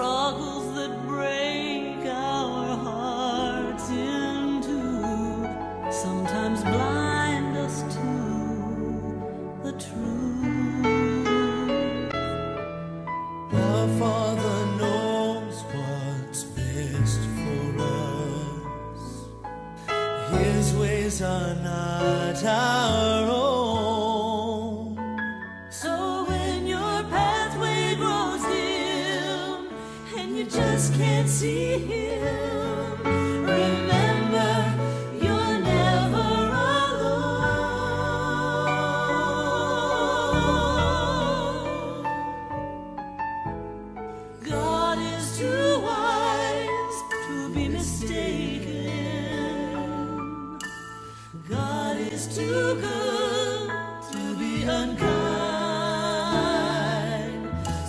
struggles that break our hearts in two sometimes blind us to the truth. Our Father knows what's best for us. His ways are not our own. So when your pathway grows dim and you just can't see him, remember you're never alone. God is too wise to be mistaken. God is too good to be unkind.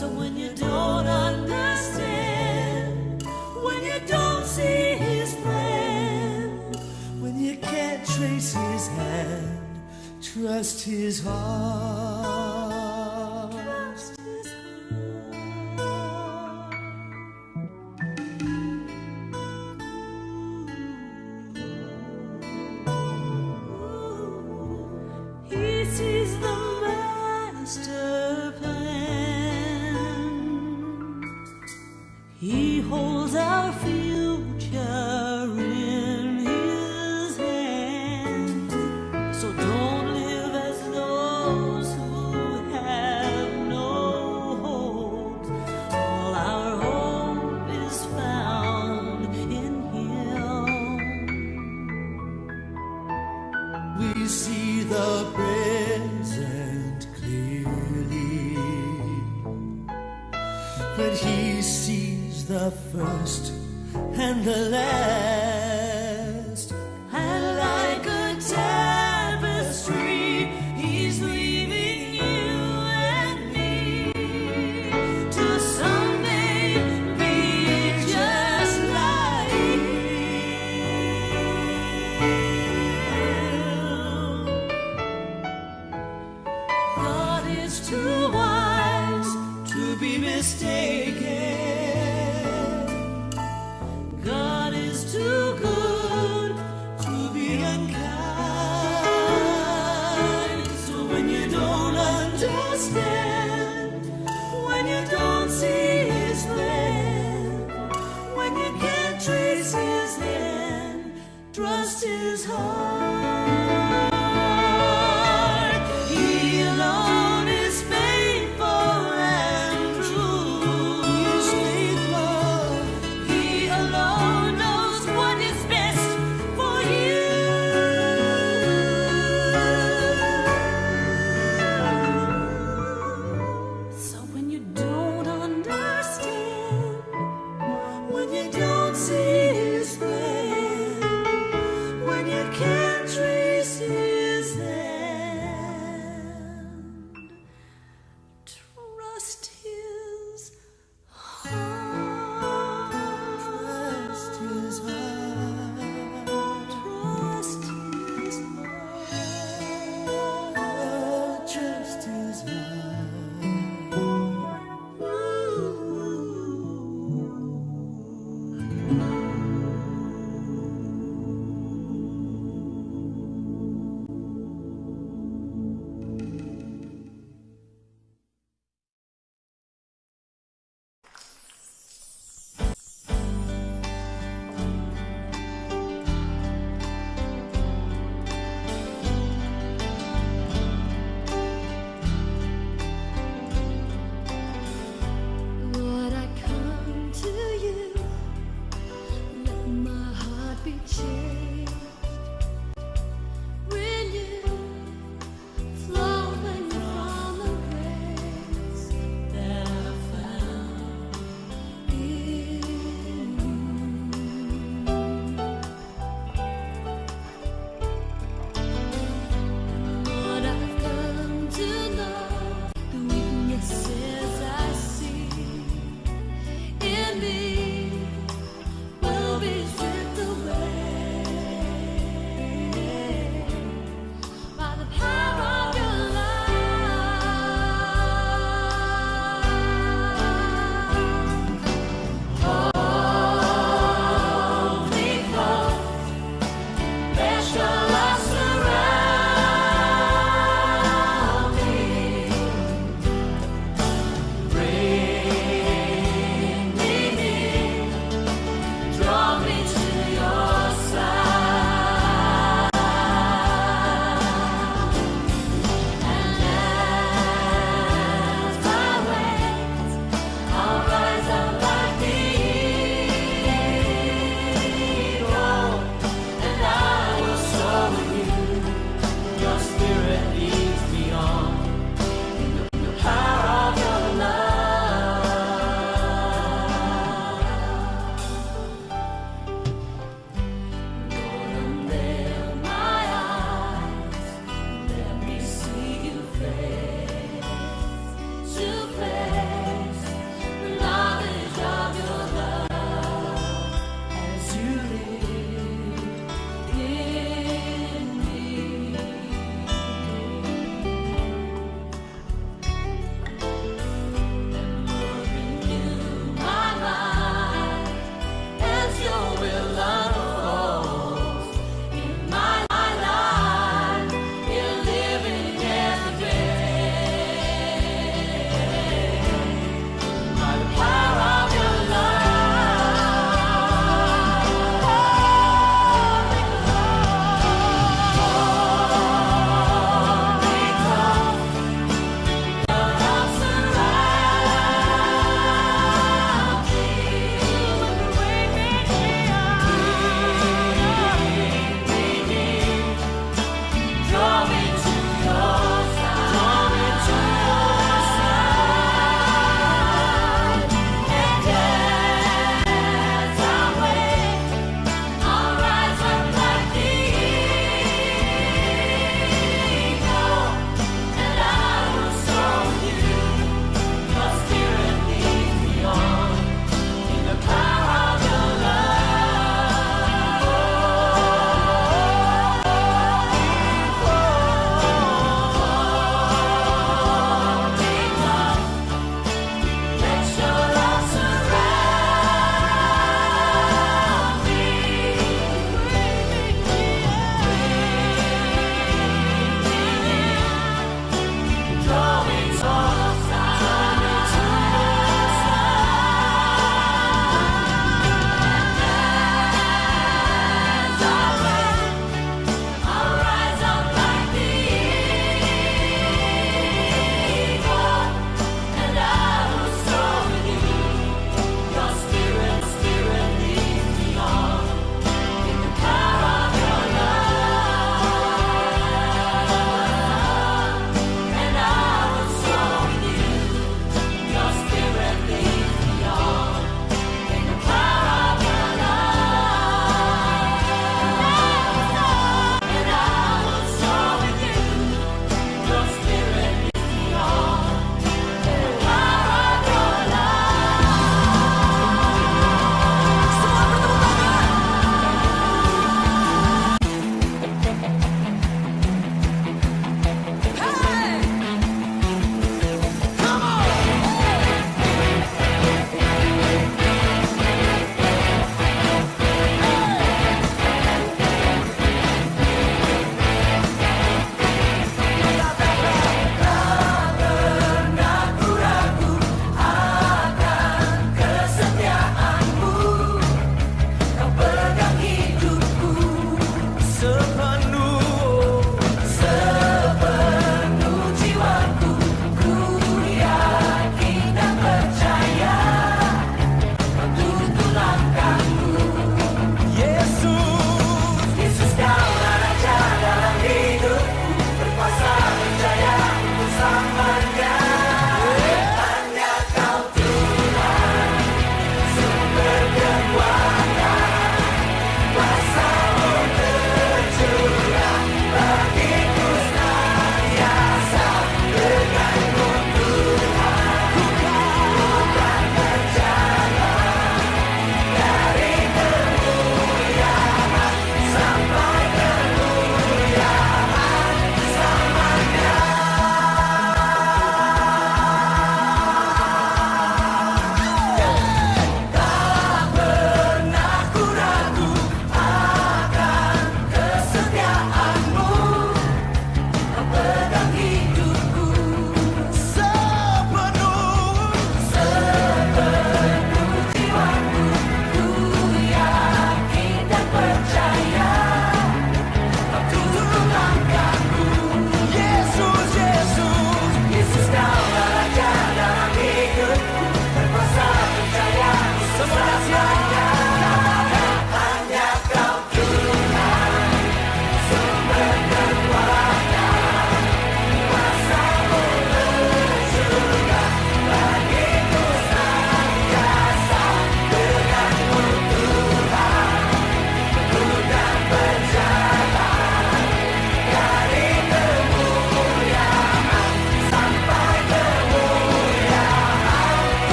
So when you don't understand, when you don't see his plan, When you can't trace his hand, trust his heart. trust his heart. He sees the master plan. He holds our future in his hands. So don't live as those who have no hope. All our hope is found in him. We see the present clearly, but he sees the first and the last. And like a tapestry, he's leaving you and me to someday be just like him. God is too wise to be mistaken. God is too good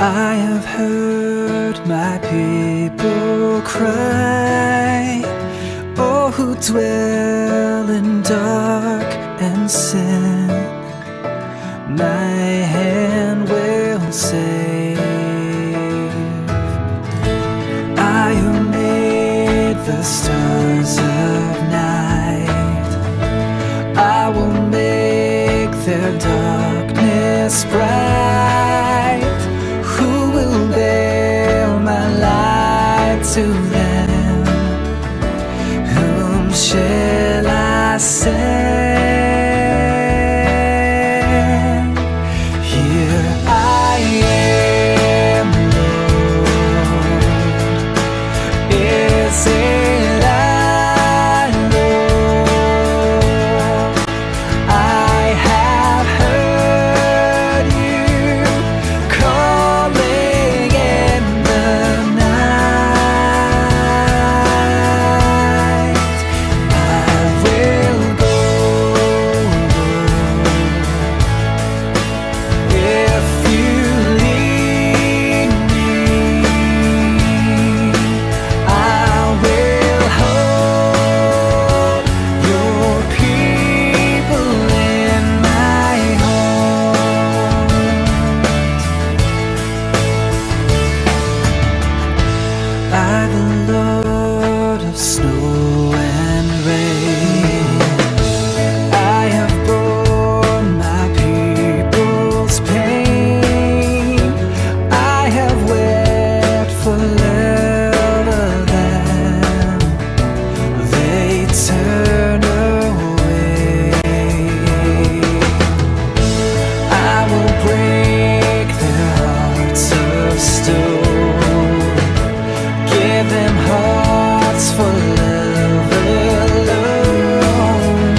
I have heard my people cry, oh, who dwell in dark and sin. My hand will save. I who made the stars of night, I will make their darkness bright. Who will bear my light to them? Whom shall I send? Here I am, Lord. Is it I, Lord? I have heard you calling in the night. I will go if you lead me. I will hold your people in my heart. I, the Lord of snow and rain, I have borne my people's pain. I have wept for love of them. They turn away. I will break their hearts of stone, give them hearts for love alone.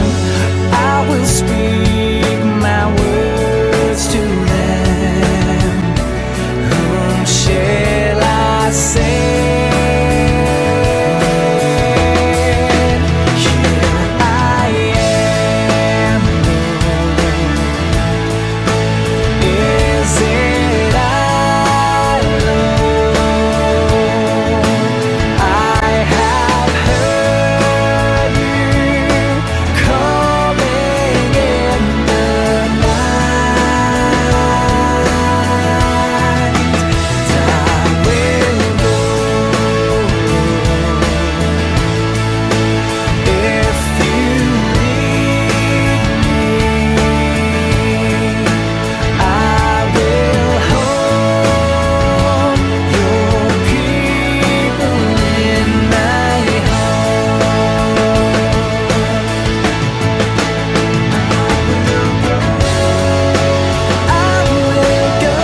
I will speak my words to them. Whom shall I send? Here I am, Lord. Is it I, Lord? I have heard you calling in the night. And I will go if you lead me. I will hold your people in my heart. I will go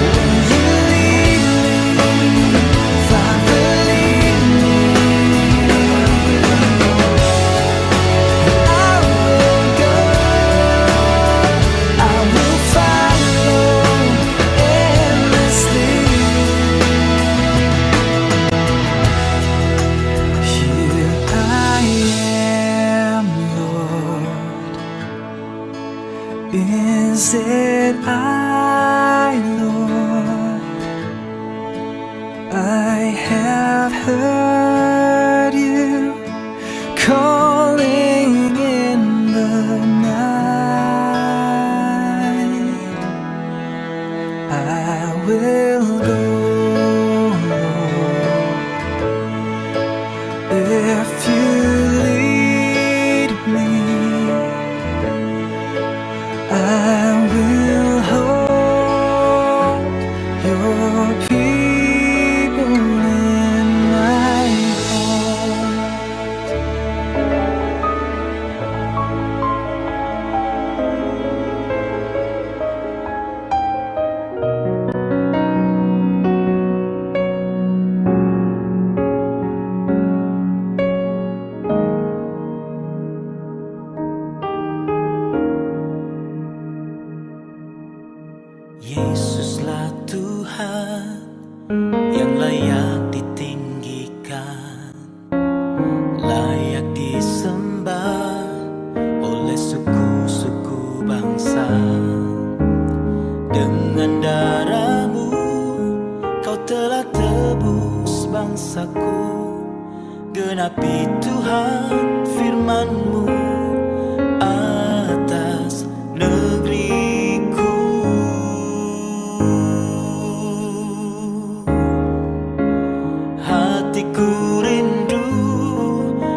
when you lead me. Father, lead me. I will go, I will follow endlessly. Here I am, Lord. Is it I, Lord? I have heard you calling in the night. I will go, Lord, if you lead me. I will hold your people in my Yesuslah Tuhan yang layak ditinggikan, layak disembah oleh suku-suku bangsa. Dengan bangsaku. Genapi Tuhan firman-Mu atas negeriku. Hatiku rindu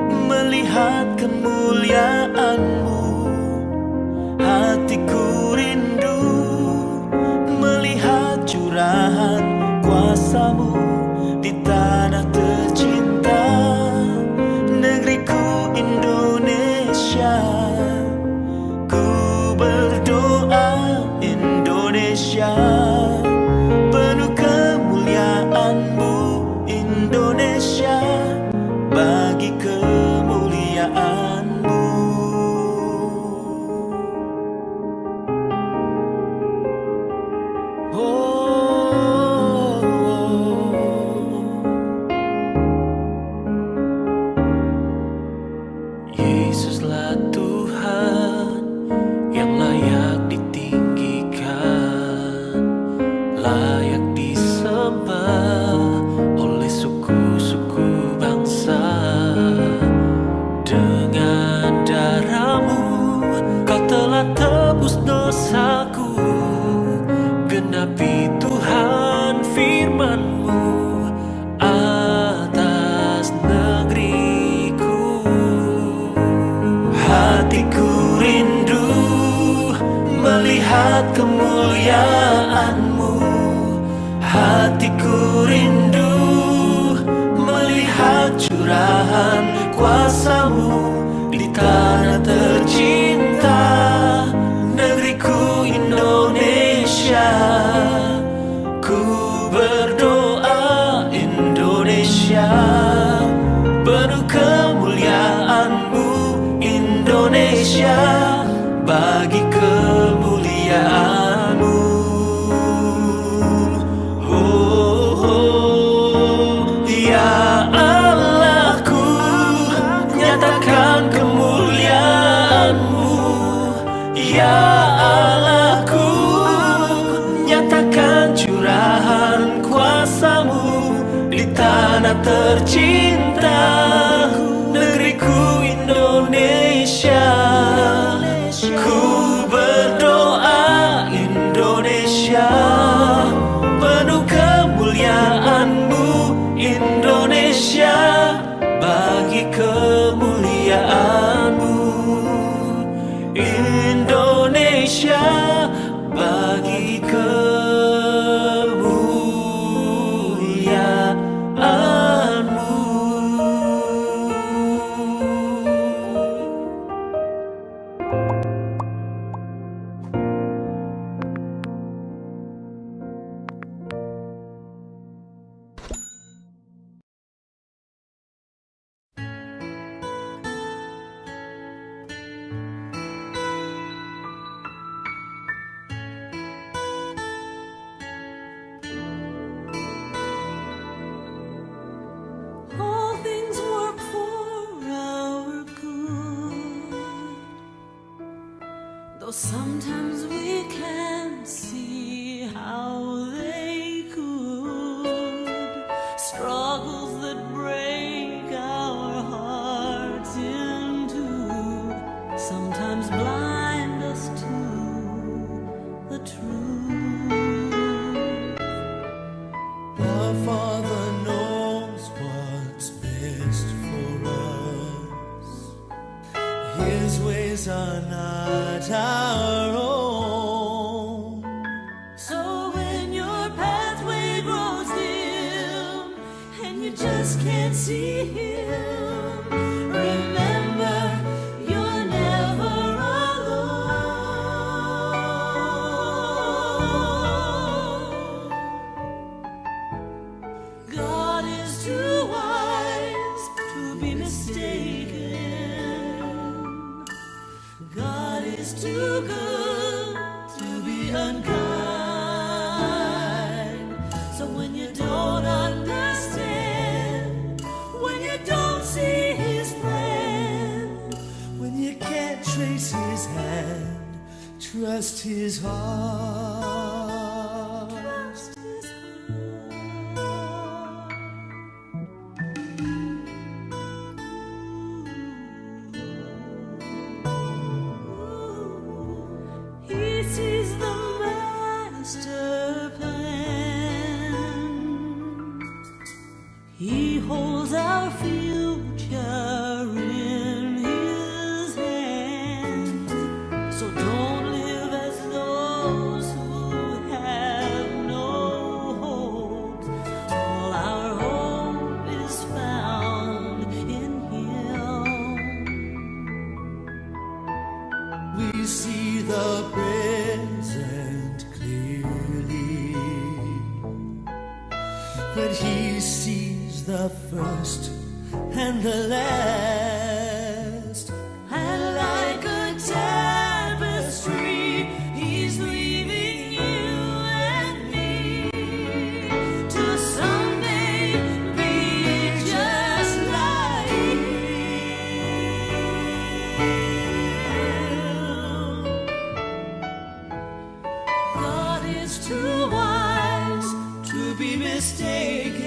melihat kemuliaan-Mu. Hatiku rindu melihat curahan kuasa-Mu di tanah tercinta, negeriku Indonesia. Ku berdoa Indonesia, penuh kemuliaan-Mu Indonesia, bagi kemuliaan-Mu. Yesuslah Tuhan yang layak ditinggikan, layak disembah oleh suku-suku bangsa. Dengan darah-Mu Kau telah tebus dosaku. Genapi Tuhan firman-Mu atas negeriku. Hatiku rindu melihat kemuliaan-Mu. Hatiku rindu melihat curahan kuasa-Mu di tanah tercinta, negeriku Indonesia. Ku berdoa Indonesia, penuh kemuliaan-Mu Indonesia, bagi kemuliaan-Mu. Oh, oh, ya Allahku, nyatakan kemuliaan-Mu. Ya Allahku, nyatakan curahan kuasa-Mu di tanah tercinta, negeriku Indonesia. Ku berdoa Indonesia, penuh kemuliaan-Mu Indonesia, bagi kemuliaan-Mu Indonesia, bagi kemuliaan-Mu. All things work for our good, though sometimes we can't see how they could. Struggles that break our hearts in two sometimes blind us to the truth. Our Father knows what's best for us. His ways are not our own. So when your pathway grows dim and you just can't see Him, remember you're never alone. God is too wise to be mistaken. God is too good to be unkind. So when you don't understand, when you don't see His plan, When you can't trace His hand, trust His heart. trust His heart. our future in His hands. So don't live as those who have no hope. All our hope is found in Him. We see the present clearly, but He sees the first and the last. And like a tapestry, He's weaving you and me to someday be just like Him. God is too wise to be mistaken.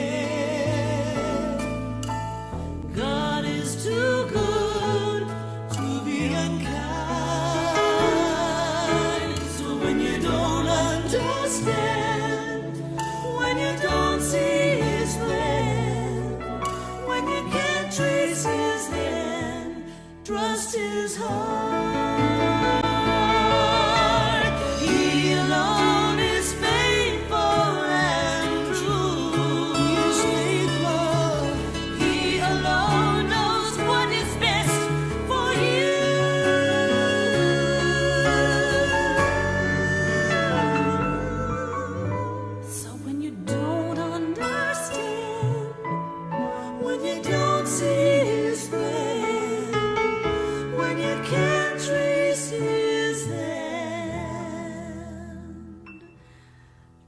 God is too good to be unkind. So when you don't understand, when you don't see His plan, when you can't trace His hand, trust His heart. He alone is faithful and true. He is faithful. He alone knows what is best for you. So when you don't understand, when you don't see His plan, when you can't trace His hand,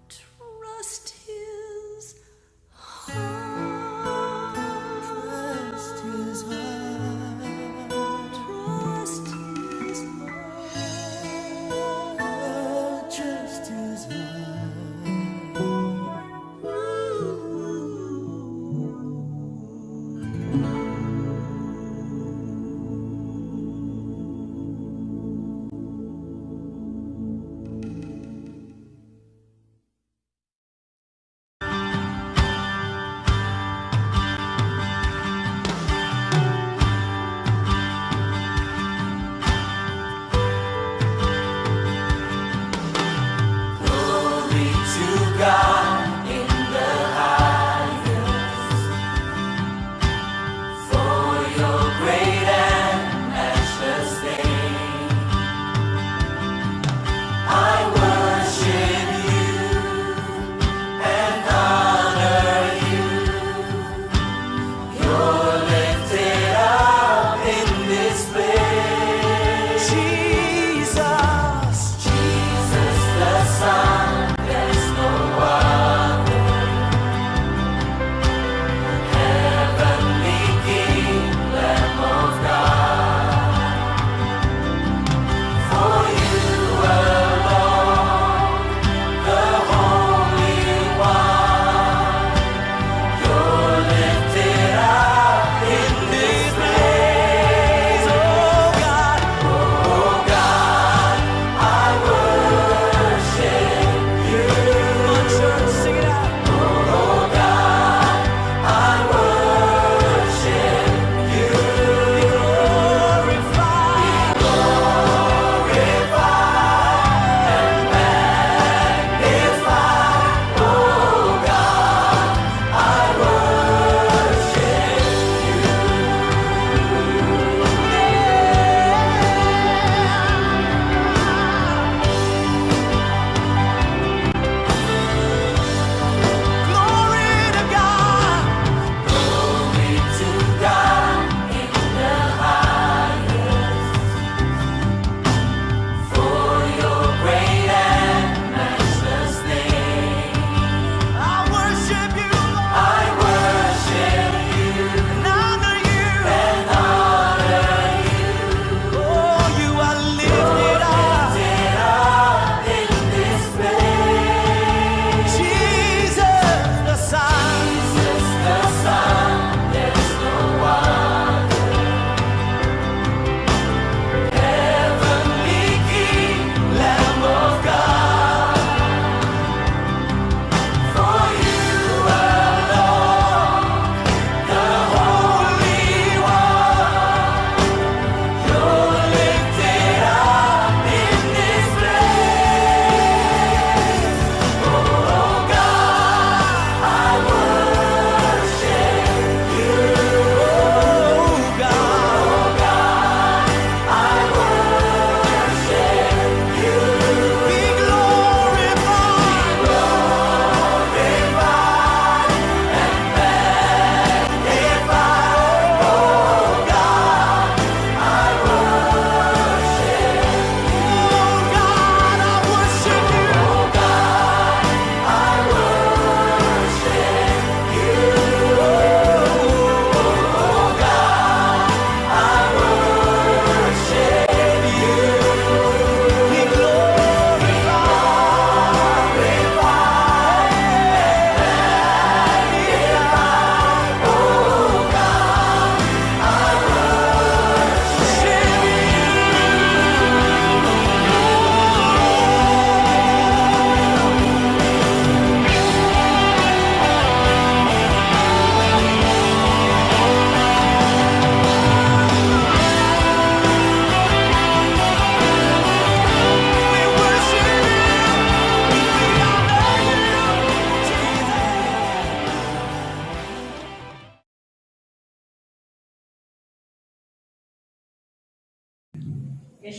trust His heart. Trust His heart. Trust His heart. Trust His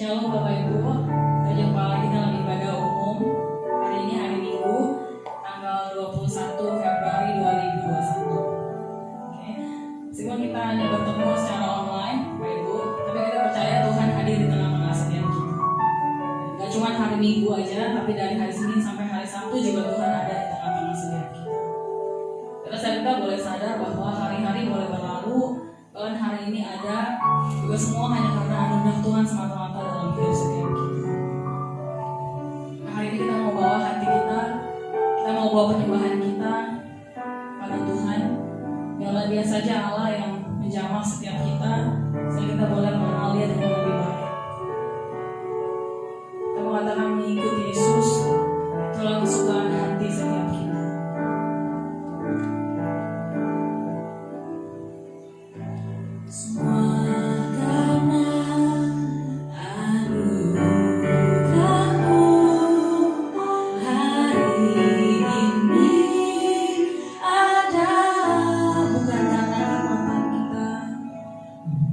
Shalom Bapak Ibu, kita jumpa lagi dalam ibadah umum. Hari ini hari Minggu, tanggal 21 Februari 2021. Oke, meskipun kita hanya bertemu secara online, Bapak Ibu, tapi kita percaya Tuhan hadir di tengah-tengah setiap kita. Gak cuma hari Minggu aja, tapi dari hari Senin sampai hari Sabtu juga Tuhan ada di tengah-tengah setiap kita. Kita boleh sadar bahwa hari-hari boleh berlalu, bahkan hari ini ada juga semua hanya karena anugerah Tuhan semata-mata dalam hidup setiap kita. Nah, hari ini kita mau bawa hati kita mau bawa penyembahan kita pada Tuhan. Biarlah dia saja Allah yang menjamah setiap kita, sehingga kita boleh mengenal Dia dengan lebih baik. Kita mengatakan mengikuti Yesus, itulah kesukaan hati setiap kita.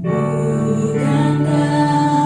Bukankah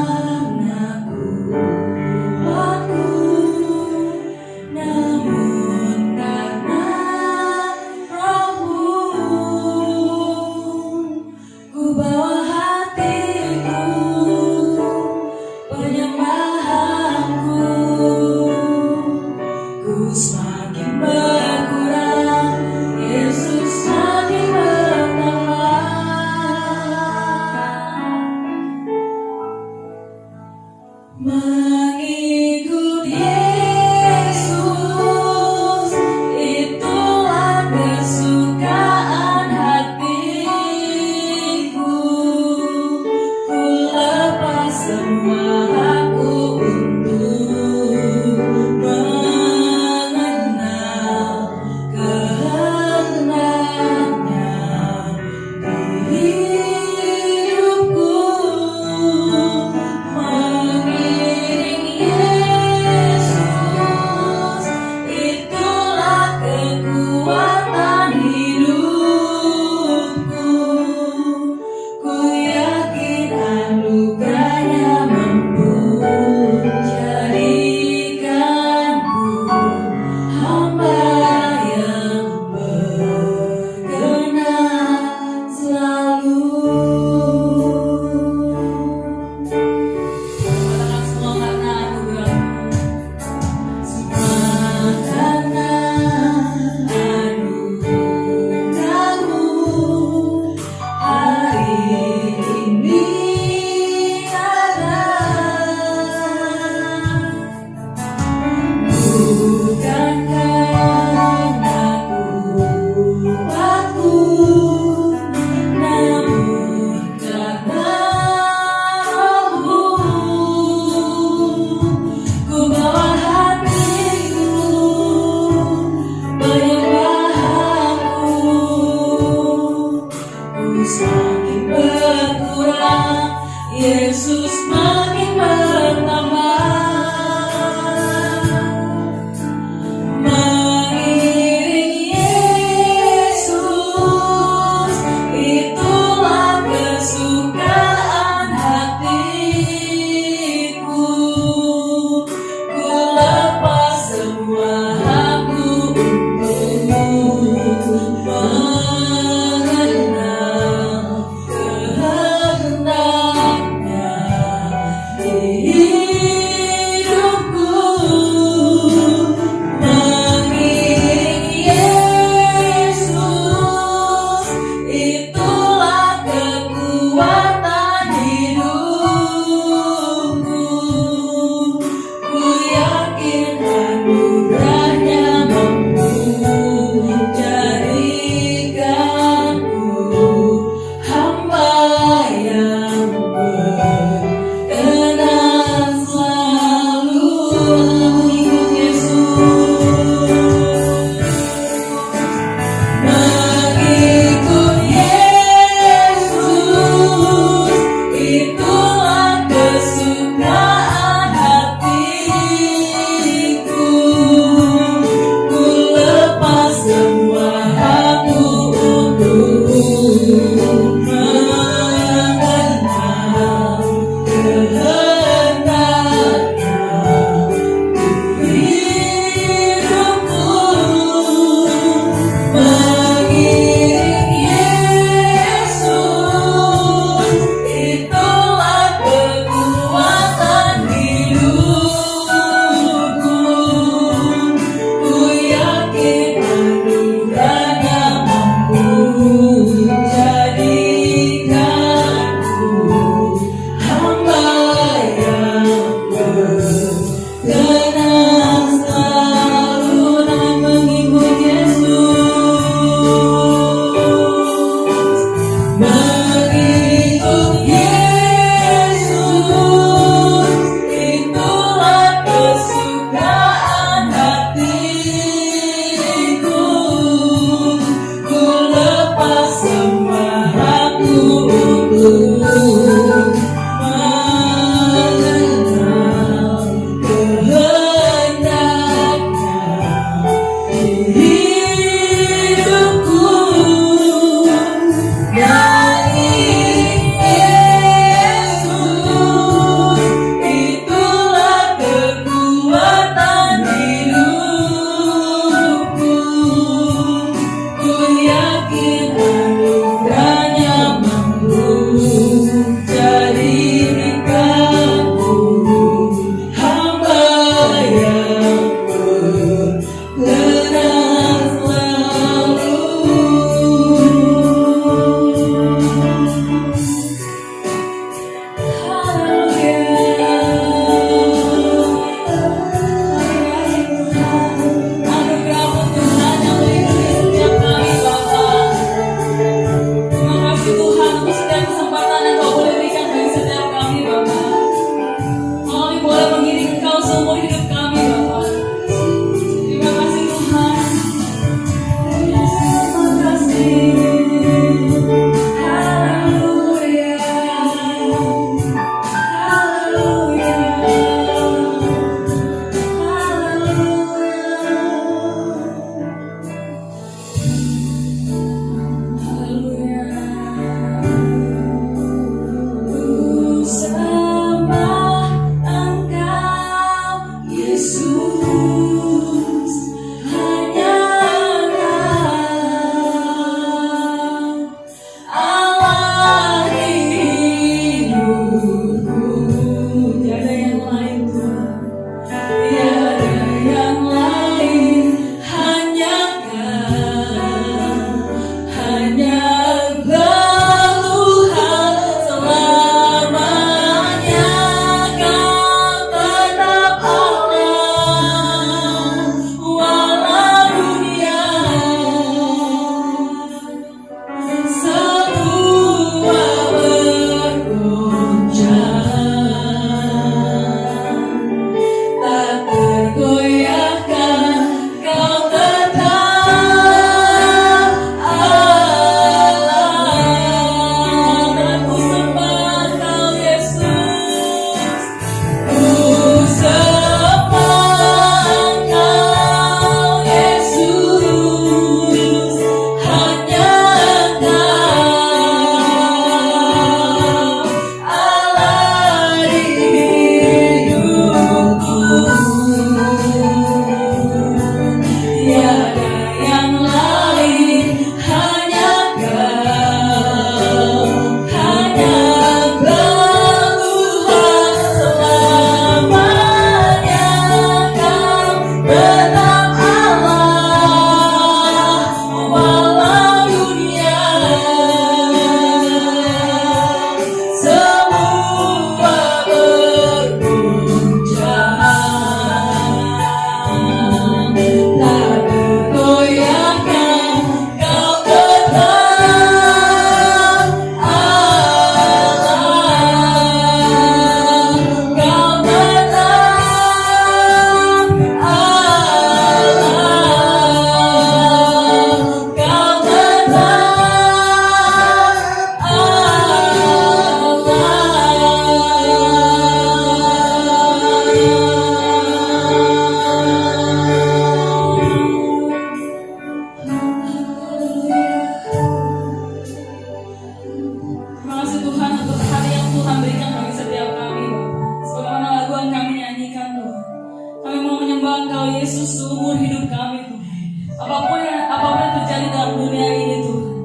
Apapun yang terjadi dalam dunia ini Tuhan,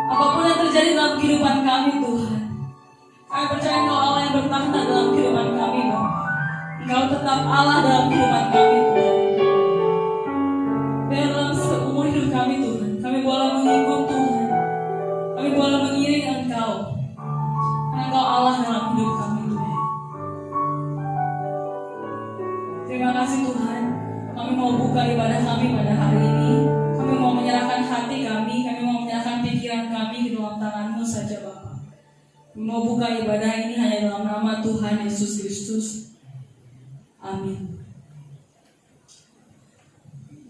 apapun yang terjadi dalam kehidupan kami Tuhan, kami percaya Engkau Allah yang bertakhta dalam kehidupan kami Bapa. Engkau tetap Allah dalam kehidupan kami Tuhan. Biar dalam seumur hidup kami Tuhan, kami boleh mengikut Tuhan, kami boleh mengiring Engkau, karena Engkau Allah dalam hidup kami Tuhan. Terima kasih Tuhan, kami mau buka ibadah kami pada hari ini. Kami mau menyerahkan hati kami mau menyerahkan pikiran kami di dalam tangan-Mu saja Bapa. Kami mau buka ibadah ini hanya dalam nama Tuhan Yesus Kristus. Amin.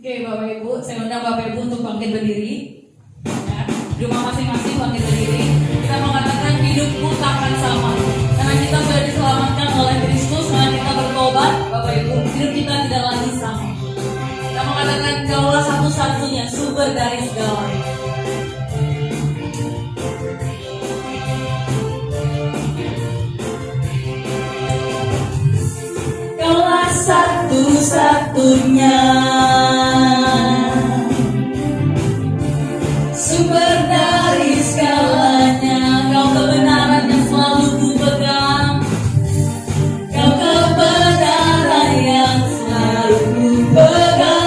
Oke Bapak Ibu, saya undang Bapak Ibu untuk bangkit berdiri. Ya, di rumah masing-masing bangkit berdiri. Kita mengatakan hidupku takkan sama, karena kita sudah diselamatkan oleh Kristus, karena kita bertobat. Bapak Ibu, hidup kita tidak lagi sama. Kita mengatakan Kaulah satu-satunya sumber dari segalanya. Kaulah satu-satunya sumber dari segalanya. Kau kebenaran yang selalu ku pegang, Kau kebenaran yang selalu ku pegang,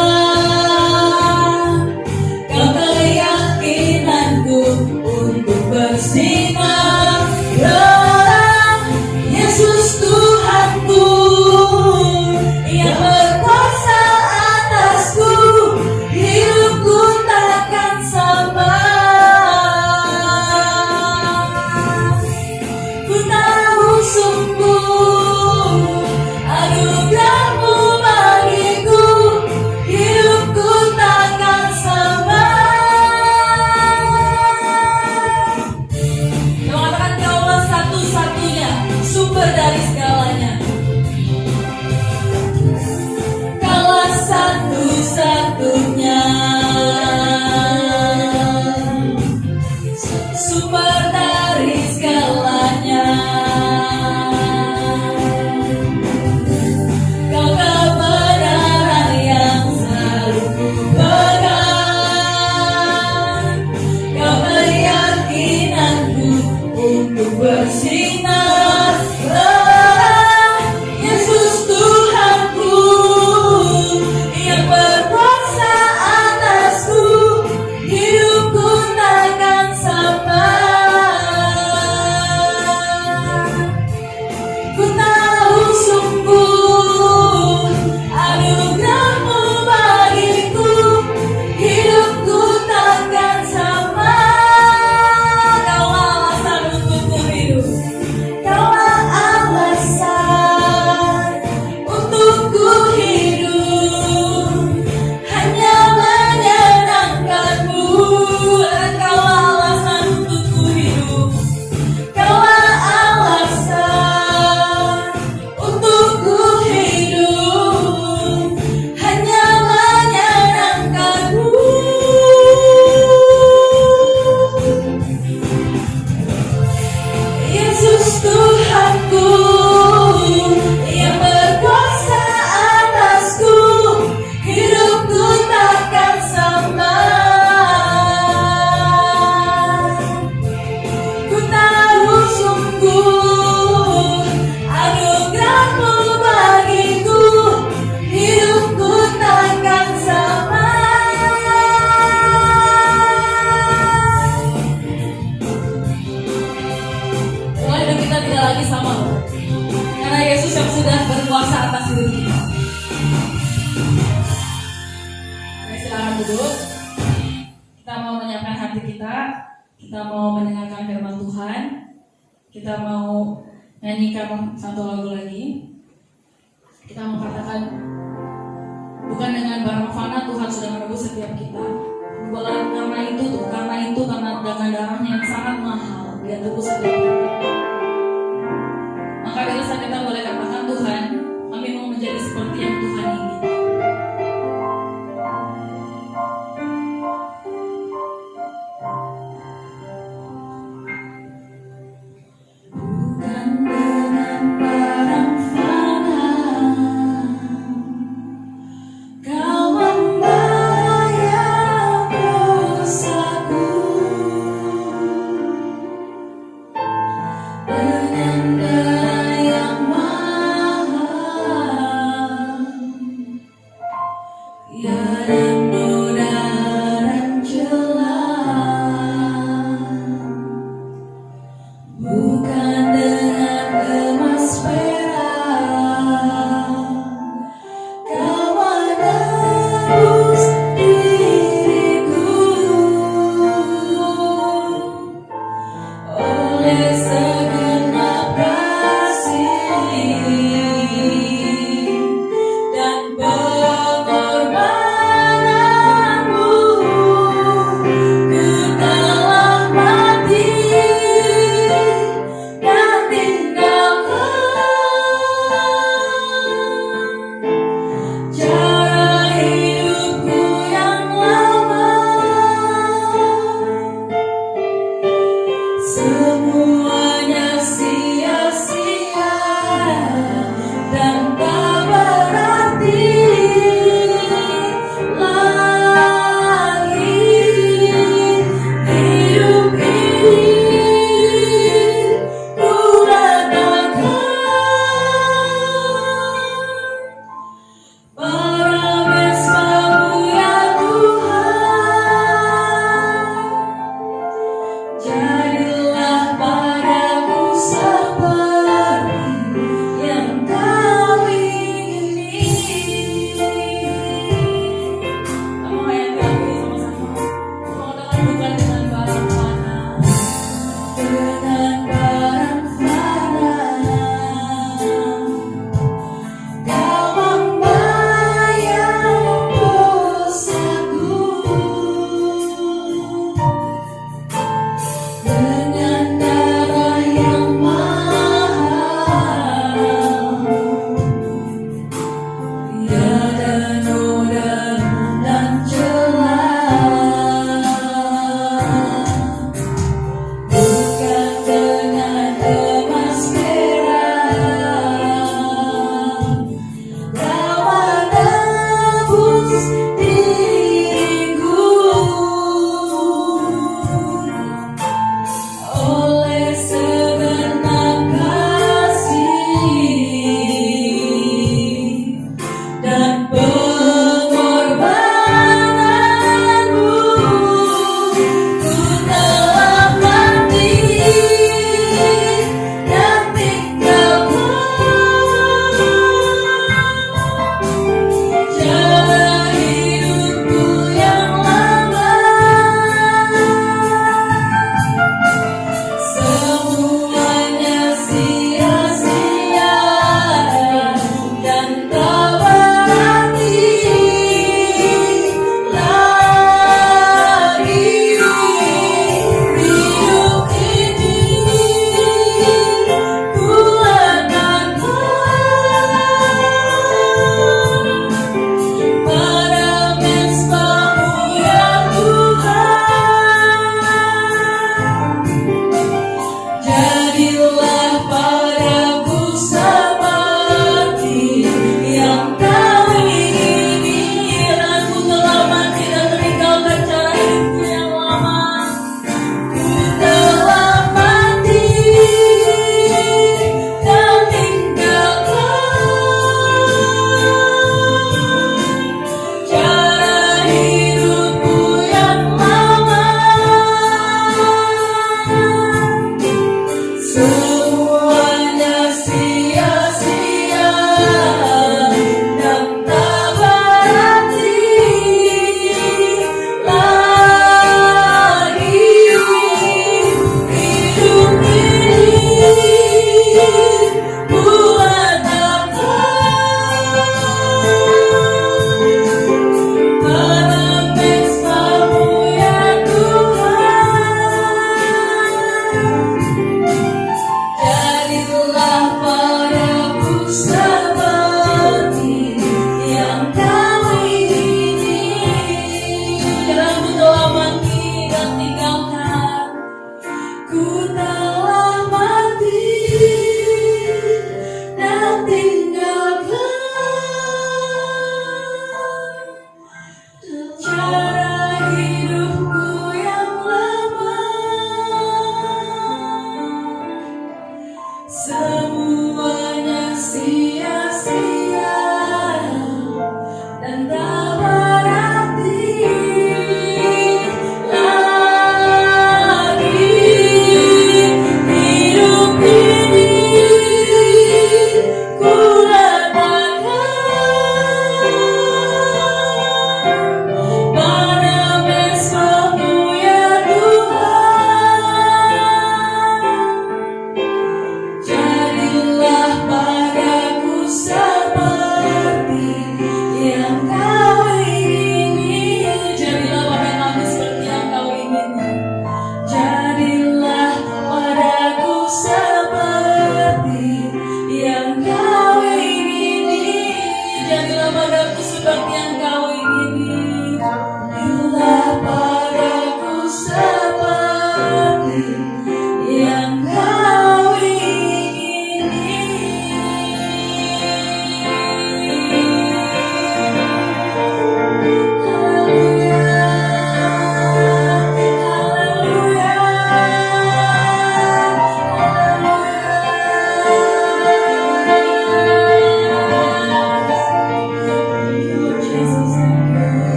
Kau keyakinanku untuk bersinar terang. Yesus Tuhanku yang berkuasa atasku, hidupku takkan sama. Ku tahu sungguh anugerah-Mu bagiku, hidupku takkan sama. Kita mengatakan Kaulah satu-satunya sumber dari segalanya. Kaulah satu-satunya sumber dari segalanya. Kau kebenaran yang selalu ku pegang, Kau keyakinanku untuk bersinar terang. Yesus Tuhanku yang berkuasa atasku, hidupku takkan sama. Ku tahu sungguh anugerah-Mu bagiku, hidupku takkan sama. Kaulah alasan untukku hidup, Kaulah alasan untukku hidup, hanya menyenangkan-Mu. Dan Kaulah alasan untukku hidup, Kaulah alasan untukku hidup, hanya menyenangkan-Mu. Yesus Tuhanku yang berkuasa atasku, hidupku takkan sama. Ku tahu sungguh anugerah-Mu bagiku, hidupku takkan sama. Mulai hidup kita tidak lagi sama, karena Yesus yang sudah berkuasa atas hidup kita. Oke, silakan duduk. Kita mau menyiapkan hati kita mau mendengarkan firman Tuhan, kita mau nyanyikan satu lagu lagi. Kita mau katakan, bukan dengan barang fana Tuhan sudah menebus setiap kita. Karena dengan darahnya yang sangat mahal, Dia tebus setiap kita. Maka bila kita boleh katakan, Tuhan, kami mau menjadi seperti yang Tuhan ingin. Bukan dengan barang fana Kau membayar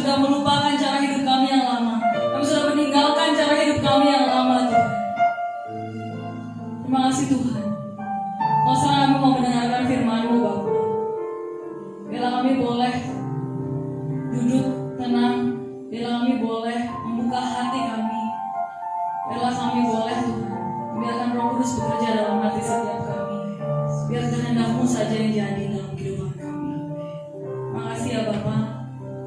sudah melupakan cara hidup kami yang lama. Kami sudah meninggalkan cara hidup kami yang lama, Tuhan. Terima kasih Tuhan. Kalau sekarang kami mau mendengarkan firman-Mu, Bapa. Bila kami boleh duduk tenang, bila kami boleh membuka hati kami, bila kami boleh Tuhan, biarkan Roh Kudus bekerja dalam hati setiap kami. Biar kehendak-Mu saja yang jadi dalam kehidupan kami. Makasih ya Bapa.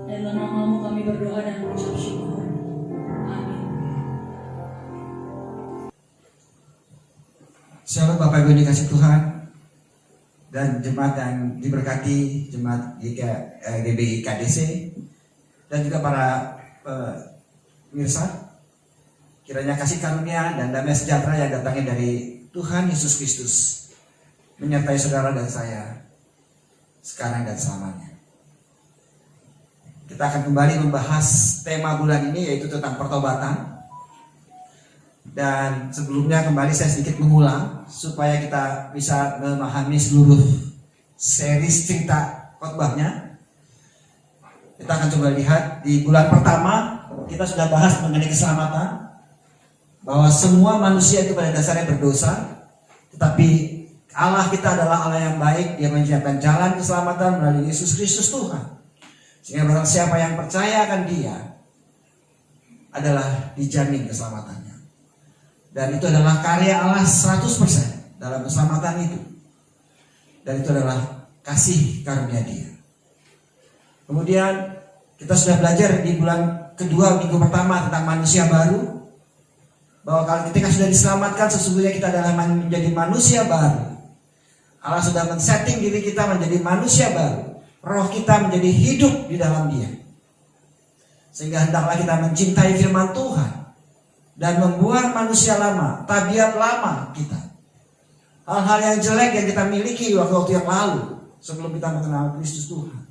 Dalam nama-Mu kami berdoa dan mengucap syukur. Amin. Shalom Bapak Ibu dikasih Tuhan dan jemaat yang diberkati, jemaat GBI KDC dan juga para pemirsa. Kiranya kasih karunia dan damai sejahtera yang datangnya dari Tuhan Yesus Kristus menyertai saudara dan saya sekarang dan selamanya. Kita akan kembali membahas tema bulan ini, yaitu tentang pertobatan. Dan sebelumnya kembali saya sedikit mengulang supaya kita bisa memahami seluruh series cerita khotbahnya. Kita akan coba lihat di bulan pertama kita sudah bahas mengenai keselamatan, bahwa semua manusia itu pada dasarnya berdosa, tetapi Allah kita adalah Allah yang baik. Dia menyiapkan jalan keselamatan melalui Yesus Kristus Tuhan, sehingga barang siapa yang percaya akan Dia adalah dijamin keselamatannya. Dan itu adalah karya Allah 100% dalam keselamatan itu. Dan itu adalah kasih karunia Dia. Kemudian kita sudah belajar di bulan kedua minggu pertama tentang manusia baru, bahwa kalau ketika sudah diselamatkan sesungguhnya kita adalah menjadi manusia baru. Allah sudah men-setting diri kita menjadi manusia baru. Roh kita menjadi hidup di dalam Dia. Sehingga hendaklah kita mencintai firman Tuhan dan membuang manusia lama, tabiat lama kita. Hal-hal yang jelek yang kita miliki waktu-waktu yang lalu sebelum kita mengenal Kristus Tuhan.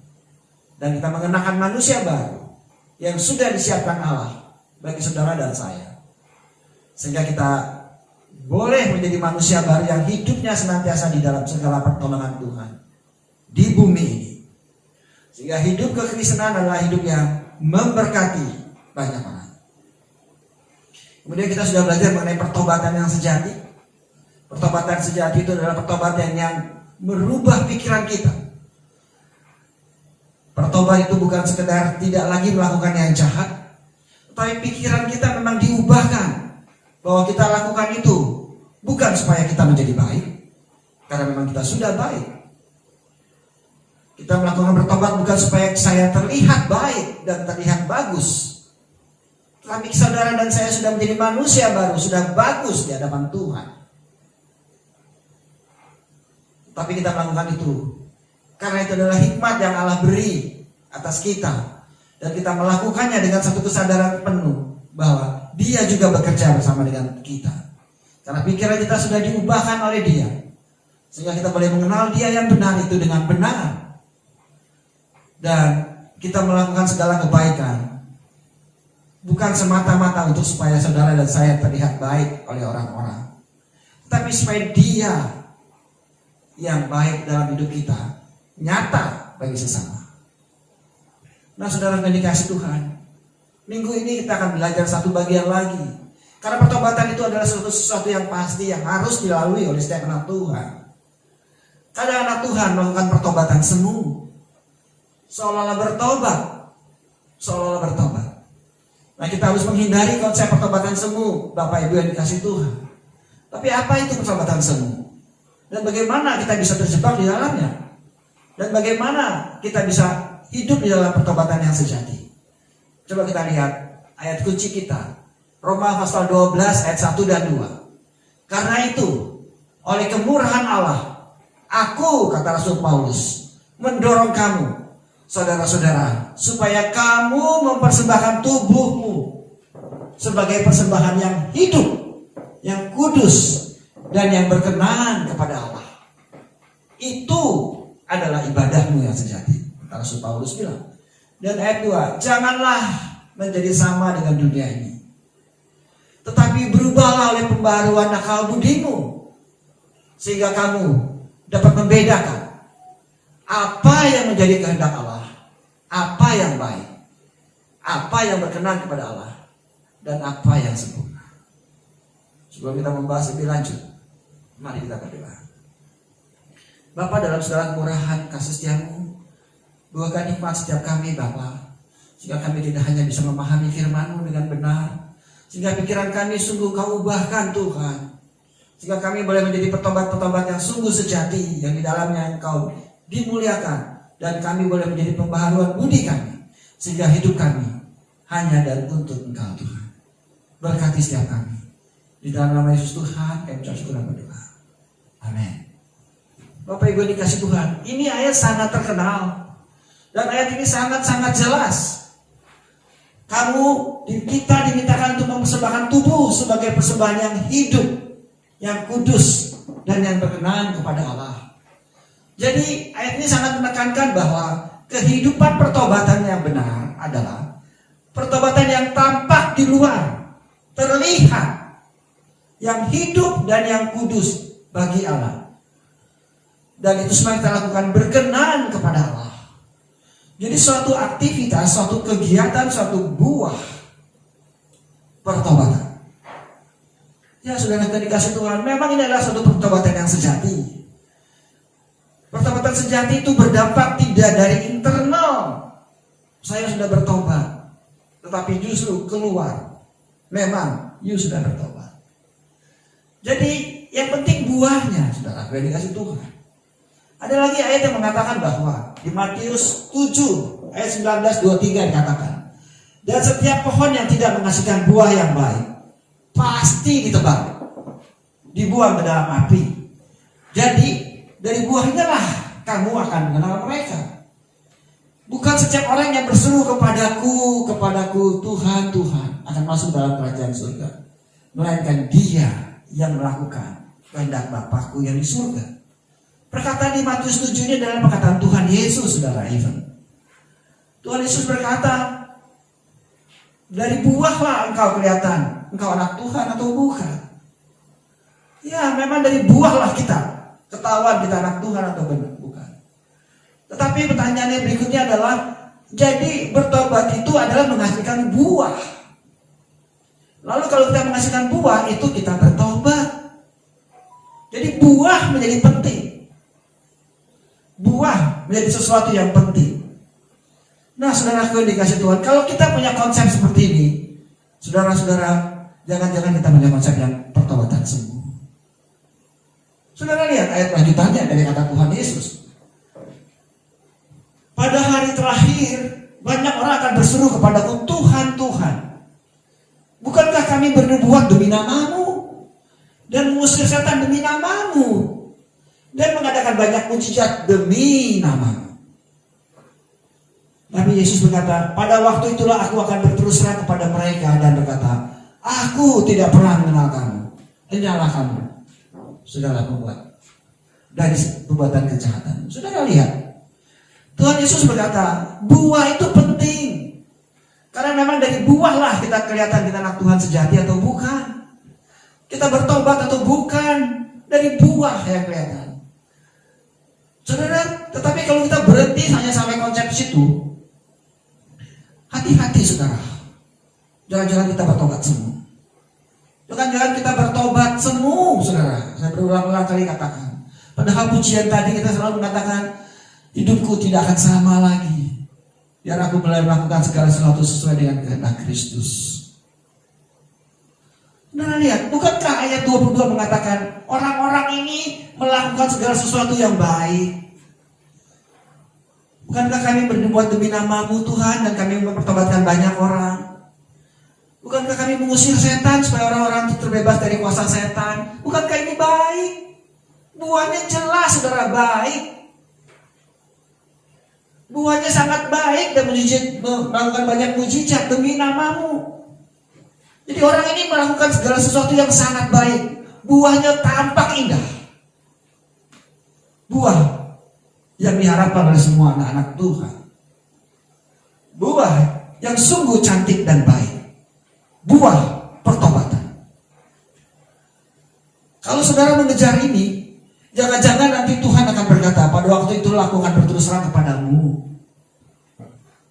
Dan kita mengenakan manusia baru yang sudah disiapkan Allah bagi saudara dan saya. Sehingga kita boleh menjadi manusia baru yang hidupnya senantiasa di dalam segala pertolongan Tuhan di bumi ini. Sehingga hidup kekristenan adalah hidup yang memberkati banyak orang. Kemudian kita sudah belajar mengenai pertobatan yang sejati. Pertobatan sejati itu adalah pertobatan yang merubah pikiran kita. Pertobat itu bukan sekedar tidak lagi melakukan yang jahat, tetapi pikiran kita memang diubahkan. Bahwa kita lakukan itu bukan supaya kita menjadi baik, karena memang kita sudah baik. Kita melakukan bertobat bukan supaya saya terlihat baik dan terlihat bagus, tetapi saudara dan saya sudah menjadi manusia baru, sudah bagus di hadapan Tuhan. Tapi kita melakukan itu karena itu adalah hikmat yang Allah beri atas kita, dan kita melakukannya dengan satu kesadaran penuh bahwa Dia juga bekerja bersama dengan kita. Karena pikiran kita sudah diubahkan oleh Dia, sehingga kita boleh mengenal Dia yang benar itu dengan benar. Dan kita melakukan segala kebaikan bukan semata-mata untuk supaya saudara dan saya terlihat baik oleh orang-orang, tapi supaya Dia yang baik dalam hidup kita nyata bagi sesama. Nah saudara yang dikasihi Tuhan, minggu ini kita akan belajar satu bagian lagi. Karena pertobatan itu adalah sesuatu yang pasti yang harus dilalui oleh setiap anak Tuhan. Kadang anak Tuhan melakukan pertobatan semu, seolah-olah bertobat. Nah kita harus menghindari konsep pertobatan semu, Bapak Ibu yang dikasihi Tuhan. Tapi apa itu pertobatan semu? Dan bagaimana kita bisa terjebak di dalamnya? Dan bagaimana kita bisa hidup di dalam pertobatan yang sejati? Coba kita lihat ayat kunci kita, Roma pasal 12 ayat 1 dan 2. Karena itu, oleh kemurahan Allah, aku, kata Rasul Paulus, mendorong kamu, saudara-saudara, supaya kamu mempersembahkan tubuhmu sebagai persembahan yang hidup, yang kudus, dan yang berkenan kepada Allah. Itu adalah ibadahmu yang sejati, kata Rasul Paulus bilang. Dan ayat 2, janganlah menjadi sama dengan dunia ini, tetapi berubahlah oleh pembaharuan akal budimu, sehingga kamu dapat membedakan apa yang menjadi kehendak Allah, apa yang baik apa yang berkenan kepada Allah dan apa yang sempurna. Sebelum kita membahas lebih lanjut, mari kita berdoa. Bapa, dalam segala kemurahan kasih setiamu, buahkan nikmat setiap kami Bapa, sehingga kami tidak hanya bisa memahami firman-Mu dengan benar, sehingga pikiran kami sungguh Kau ubahkan Tuhan, sehingga kami boleh menjadi petobat-petobat yang sungguh sejati, yang di dalamnya Engkau dimuliakan, dan kami boleh menjadi pembaharuan budi kami, sehingga hidup kami hanya dan untuk Engkau Tuhan. Berkati setiap kami. Di dalam nama Yesus Tuhan kami ucap syukur dan berdoa. Amin. Bapak Ibu dikasih Tuhan, ini ayat sangat terkenal, dan ayat ini sangat-sangat jelas. Kita dimintakan untuk mempersembahkan tubuh sebagai persembahan yang hidup, yang kudus, dan yang berkenan kepada Allah. Jadi ayat ini sangat menekankan bahwa kehidupan pertobatan yang benar adalah pertobatan yang tampak di luar, terlihat, yang hidup dan yang kudus bagi Allah. Dan itu semua kita lakukan berkenan kepada Allah. Jadi suatu aktivitas, suatu kegiatan, suatu buah pertobatan. Ya saudara kita dikasih Tuhan, memang ini adalah suatu pertobatan yang sejati. Pertobatan sejati itu berdampak tidak dari internal. Saya sudah bertobat, tetapi justru keluar. Memang, you sudah bertobat. Jadi yang penting buahnya, saudara, sudah dikasih Tuhan. Ada lagi ayat yang mengatakan bahwa di Matius 7 ayat 19-23 dikatakan, dan setiap pohon yang tidak menghasilkan buah yang baik pasti ditebang, dibuang ke dalam api. Jadi dari buahnya lah kamu akan mengenal mereka. Bukan setiap orang yang berseru kepadaku Tuhan, Tuhan akan masuk dalam kerajaan surga, melainkan dia yang melakukan kehendak Bapakku yang di surga. Perkataan di Matius 7 ini adalah perkataan Tuhan Yesus, saudara Ivan. Tuhan Yesus berkata, dari buahlah engkau kelihatan, engkau anak Tuhan atau bukan. Ya, memang dari buahlah kita ketahuan kita anak Tuhan atau bukan. Tetapi pertanyaannya berikutnya adalah, jadi bertobat itu adalah menghasilkan buah. Lalu kalau kita menghasilkan buah, itu kita bertobat. Jadi buah menjadi penting. Buah menjadi sesuatu yang penting. Nah, saudaraku yang dikasih Tuhan, kalau kita punya konsep seperti ini, saudara-saudara, jangan-jangan kita punya konsep yang pertobatan semu. Saudara lihat ayat lanjutannya dari kata Tuhan Yesus. Pada hari terakhir, banyak orang akan berseru kepadaku, Tuhan, Tuhan, bukankah kami bernubuat demi namamu, dan mengusir setan demi namamu, dan mengadakan banyak mujizat demi namamu? Nabi Yesus berkata, pada waktu itulah aku akan berterus terang kepada mereka dan berkata, aku tidak pernah mengenal kamu. Inilah kamu, saudara pembuat dari perbuatan kejahatan. Saudara lihat, Tuhan Yesus berkata, buah itu penting. Karena memang dari buah lah kita kelihatan kita anak Tuhan sejati atau bukan. Kita bertobat atau bukan. Dari buah yang kelihatan. Saudara, tetapi kalau kita berhenti hanya sampai konsep situ, hati-hati saudara. Jangan-jangan kita bertobat semu. Jangan-jangan kita bertobat semu, saudara. Saya berulang-ulang kali katakan. Padahal pujian tadi kita selalu mengatakan, hidupku tidak akan sama lagi. Biar aku mulai melakukan segala sesuatu sesuai dengan kehendak Kristus. Nah lihat, bukankah ayat 22 mengatakan orang-orang ini melakukan segala sesuatu yang baik? Bukankah kami berbuat demi namamu Tuhan dan kami mempertobatkan banyak orang? Bukankah kami mengusir setan supaya orang-orang terbebas dari kuasa setan? Bukankah ini baik? Buahnya jelas saudara baik. Buahnya sangat baik dan melakukan banyak mujizat demi namamu. Jadi orang ini melakukan segala sesuatu yang sangat baik. Buahnya tampak indah. Buah yang diharapkan oleh semua anak-anak Tuhan. Buah yang sungguh cantik dan baik. Buah pertobatan. Kalau saudara mengejar ini, jangan-jangan nanti Tuhan akan berkata, pada waktu itulah aku akan berterus terang kepadamu,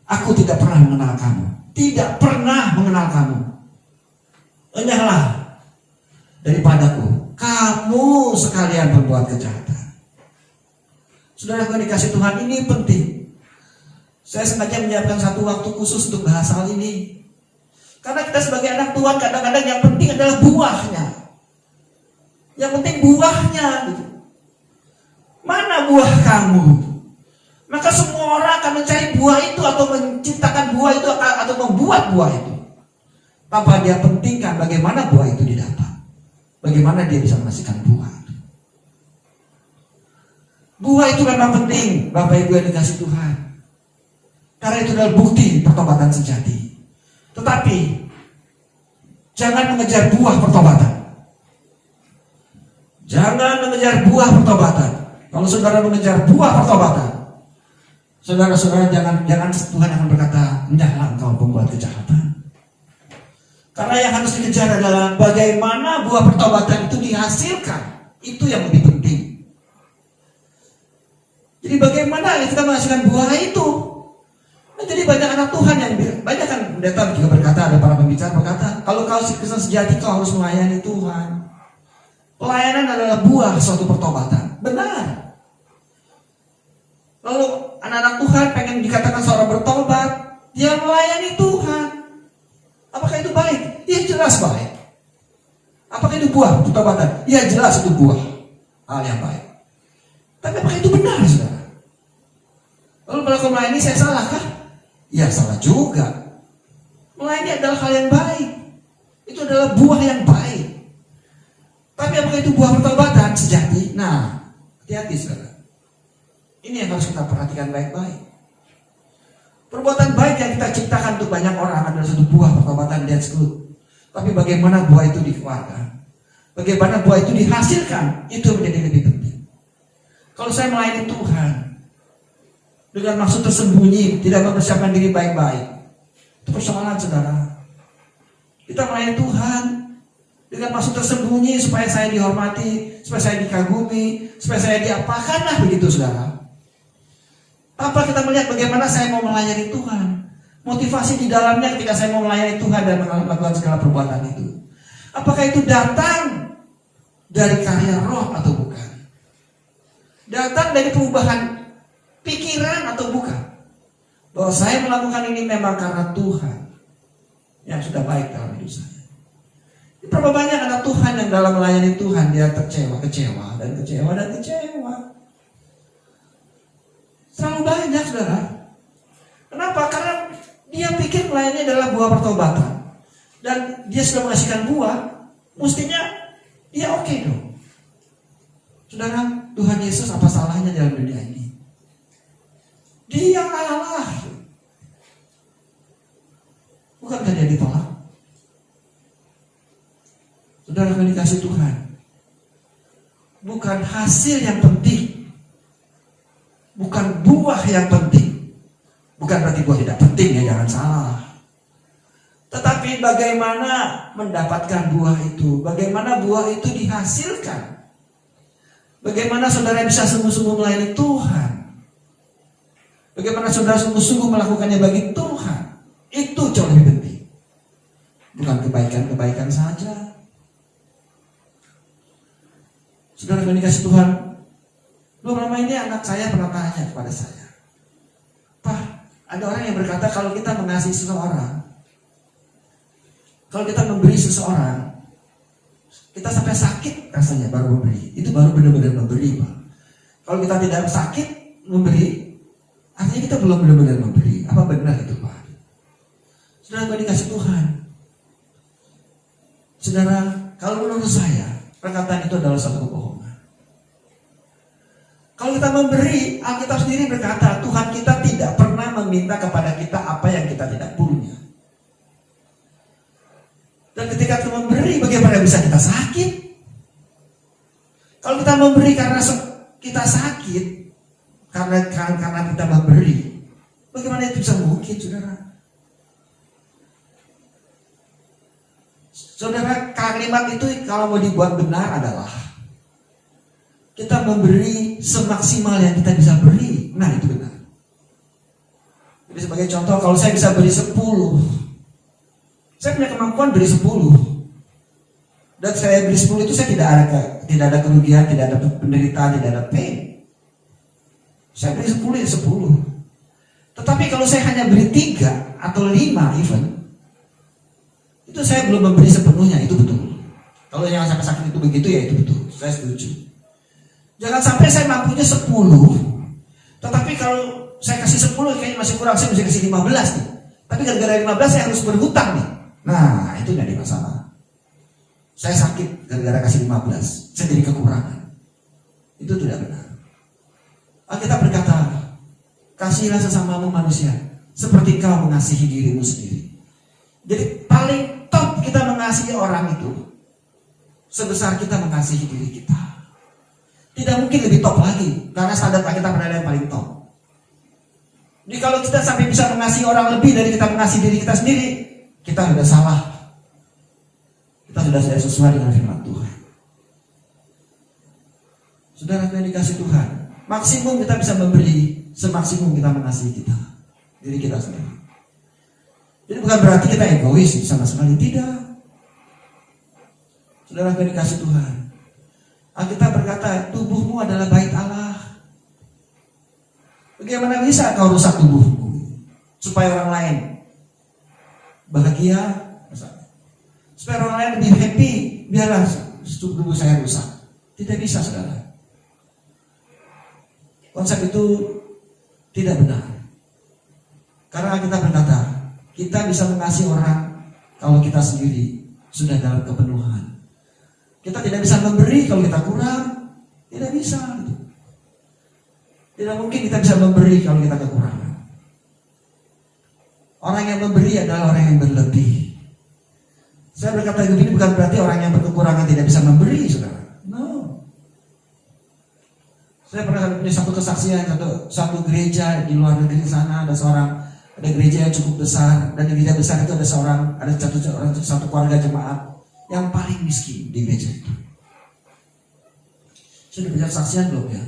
aku tidak pernah mengenal kamu. tidak pernah mengenal kamu. Enyahlah daripadaku, kamu sekalian berbuat kejahatan. Saudara yang dikasih Tuhan, ini penting. Saya sengaja menyiapkan satu waktu khusus untuk bahas hal ini. Karena kita sebagai anak Tuhan kadang-kadang yang penting adalah buahnya. Yang penting buahnya gitu. Mana buah kamu? Maka semua orang akan mencari buah itu atau menciptakan buah itu atau membuat buah itu. Tanpa dia pentingkan bagaimana buah itu didapat. Bagaimana dia bisa menghasilkan buah. Buah itu memang penting, Bapak Ibu yang dikasih Tuhan. Karena itu adalah bukti pertobatan sejati. Tetapi jangan mengejar buah pertobatan. Jangan mengejar buah pertobatan. Kalau saudara mengejar buah pertobatan, saudara-saudara jangan Tuhan akan berkata, "Endahlah engkau pembuat kejahatan." Karena yang harus dikejar adalah bagaimana buah pertobatan itu dihasilkan. Itu yang lebih penting. Jadi bagaimana kita menghasilkan buah itu? Nah, jadi banyak anak Tuhan yang banyak kan pendeta juga berkata, ada para pembicara berkata, kalau kau Kristen sejati kau harus melayani Tuhan. Pelayanan adalah buah suatu pertobatan. Benar. Lalu anak-anak Tuhan pengen dikatakan seorang bertobat, dia melayani Tuhan. Apakah itu baik? Ya jelas baik. Apakah itu buah pertobatan? Ya jelas itu buah hal yang baik. Tapi apakah itu benar, saudara? Lalu kalau aku melayani saya salah kah? Ya salah juga. Melayani adalah hal yang baik. Itu adalah buah yang baik. Tapi apakah itu buah pertobatan sejati? Nah, hati-hati saudara. Ini yang harus kita perhatikan baik-baik. Perbuatan baik yang kita ciptakan untuk banyak orang adalah satu buah pertobatan, that's good. Tapi bagaimana buah itu dikeluarkan? Bagaimana buah itu dihasilkan? Itu menjadi lebih penting. Kalau saya melayani Tuhan dengan maksud tersembunyi, tidak mempersiapkan diri baik-baik, itu persoalan saudara. Kita melayani Tuhan dengan maksud tersembunyi supaya saya dihormati, supaya saya dikagumi, supaya saya diapakan, nah begitu saudara. Tanpa kita melihat bagaimana saya mau melayani Tuhan, motivasi di dalamnya ketika saya mau melayani Tuhan dan melakukan segala perbuatan itu. Apakah itu datang dari karya roh atau bukan? Datang dari perubahan pikiran atau bukan? Bahwa saya melakukan ini memang karena Tuhan yang sudah baik dalam hidup saya. Berapa banyak anak Tuhan yang dalam melayani Tuhan dia kecewa. Selalu banyak saudara. Kenapa? Karena dia pikir melayani adalah buah pertobatan. Dan dia sudah menghasilkan buah, mestinya dia oke dong. Saudara, Tuhan Yesus apa salahnya dalam dunia ini? Dia Allah. Bukankah dia ditolak? Saudara yang dikasih Tuhan, bukan hasil yang penting, bukan buah yang penting. Bukan berarti buah tidak penting ya, jangan salah. Tetapi bagaimana mendapatkan buah itu, bagaimana buah itu dihasilkan, bagaimana saudara bisa sungguh-sungguh melayani Tuhan, bagaimana saudara sungguh-sungguh melakukannya bagi Tuhan. Itu jauh lebih penting. Bukan kebaikan-kebaikan saja. Saudara yang dikasih Tuhan, belum lama ini anak saya pernah tanya kepada saya, "Pak, ada orang yang berkata kalau kita mengasihi seseorang, kalau kita memberi seseorang, kita sampai sakit rasanya baru memberi. Itu baru benar-benar memberi, Pak. Kalau kita tidak sakit memberi, artinya kita belum benar-benar memberi. Apa benar itu, Pak?" Saudara yang dikasih Tuhan, saudara, kalau menurut saya perkataan itu adalah satu kebohongan. Kalau kita memberi, Alkitab sendiri berkata Tuhan kita tidak pernah meminta kepada kita apa yang kita tidak punya. Dan ketika kita memberi, bagaimana bisa kita sakit? Kalau kita memberi karena kita sakit, karena kita memberi, bagaimana itu bisa mungkin, saudara? Saudara, kalimat itu kalau mau dibuat benar adalah kita memberi semaksimal yang kita bisa beri. Nah itu benar. Jadi sebagai contoh, kalau saya bisa beri 10, Saya punya kemampuan beli 10. Dan saya beli 10 itu saya tidak ada kerugian, tidak ada penderitaan, tidak ada pain. Saya beli 10 ya 10. Tetapi kalau saya hanya beli 3 atau 5 even, itu saya belum memberi sepenuhnya, itu betul. Kalau yang sampai sakit itu begitu ya itu betul, saya setuju. Jangan sampai saya mampunya 10, tetapi kalau saya kasih 10 kayaknya masih kurang, saya mesti kasih 15 nih. Tapi gara-gara 15 saya harus berhutang nih. Nah, itu jadi masalah. Saya sakit gara-gara kasih 15, saya jadi kekurangan. Itu tidak benar. Alkitab berkata, kasihilah sesamamu manusia seperti kau mengasihi dirimu sendiri. Jadi paling top kita mengasihi orang itu sebesar kita mengasihi diri kita. Tidak mungkin lebih top lagi, karena standar Alkitab adalah yang paling top. Jadi kalau kita sampai bisa mengasihi orang lebih dari kita mengasihi diri kita sendiri, kita sudah salah. Kita sudah tidak sesuai dengan firman Tuhan. Saudara yang dikasih Tuhan, maksimum kita bisa memberi semaksimum kita mengasihi diri kita sendiri. Jadi bukan berarti kita egois sama sekali, tidak. Saudara yang dikasih Tuhan, Alkitab berkata tubuhmu adalah bait Allah. Bagaimana bisa kau rusak tubuhmu supaya orang lain bahagia, supaya orang lain lebih happy, biarlah tubuh saya rusak? Tidak bisa, saudara. Konsep itu tidak benar. Karena kita berkata, kita bisa mengasihi orang kalau kita sendiri sudah dalam kepenuhan. Kita tidak bisa memberi kalau kita kurang, tidak bisa. Tidak mungkin kita bisa memberi kalau kita kekurangan. Orang yang memberi adalah orang yang berlebih. Saya berkata begini bukan berarti orang yang berkekurangan tidak bisa memberi, saudara. No. Saya pernah punya satu kesaksian, satu gereja di luar negeri sana, ada gereja yang cukup besar, dan di gereja besar itu ada satu keluarga jemaat yang paling miskin di gereja itu. Sudah punya kesaksian belum ya?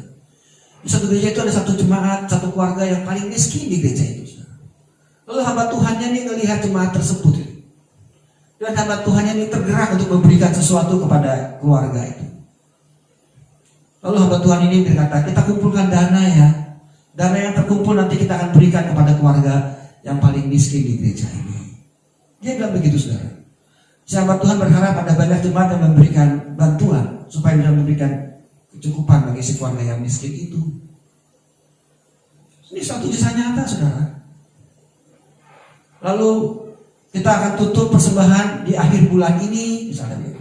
Di satu gereja itu ada satu jemaat, satu keluarga yang paling miskin di gereja itu. Lalu hamba Tuhannya ini melihat jemaat tersebut, dan hamba Tuhannya ini tergerak untuk memberikan sesuatu kepada keluarga itu. Lalu hamba Tuhan ini berkata, kita kumpulkan dana ya. Dana yang terkumpul nanti kita akan berikan kepada keluarga yang paling miskin di gereja ini. Dia bilang begitu, saudara. Si hamba Tuhan berharap ada banyak jemaat yang memberikan bantuan supaya bisa memberikan kecukupan bagi si keluarga yang miskin itu. Ini suatu kisah nyata, saudara. Lalu kita akan tutup persembahan di akhir bulan ini, misalnya gitu.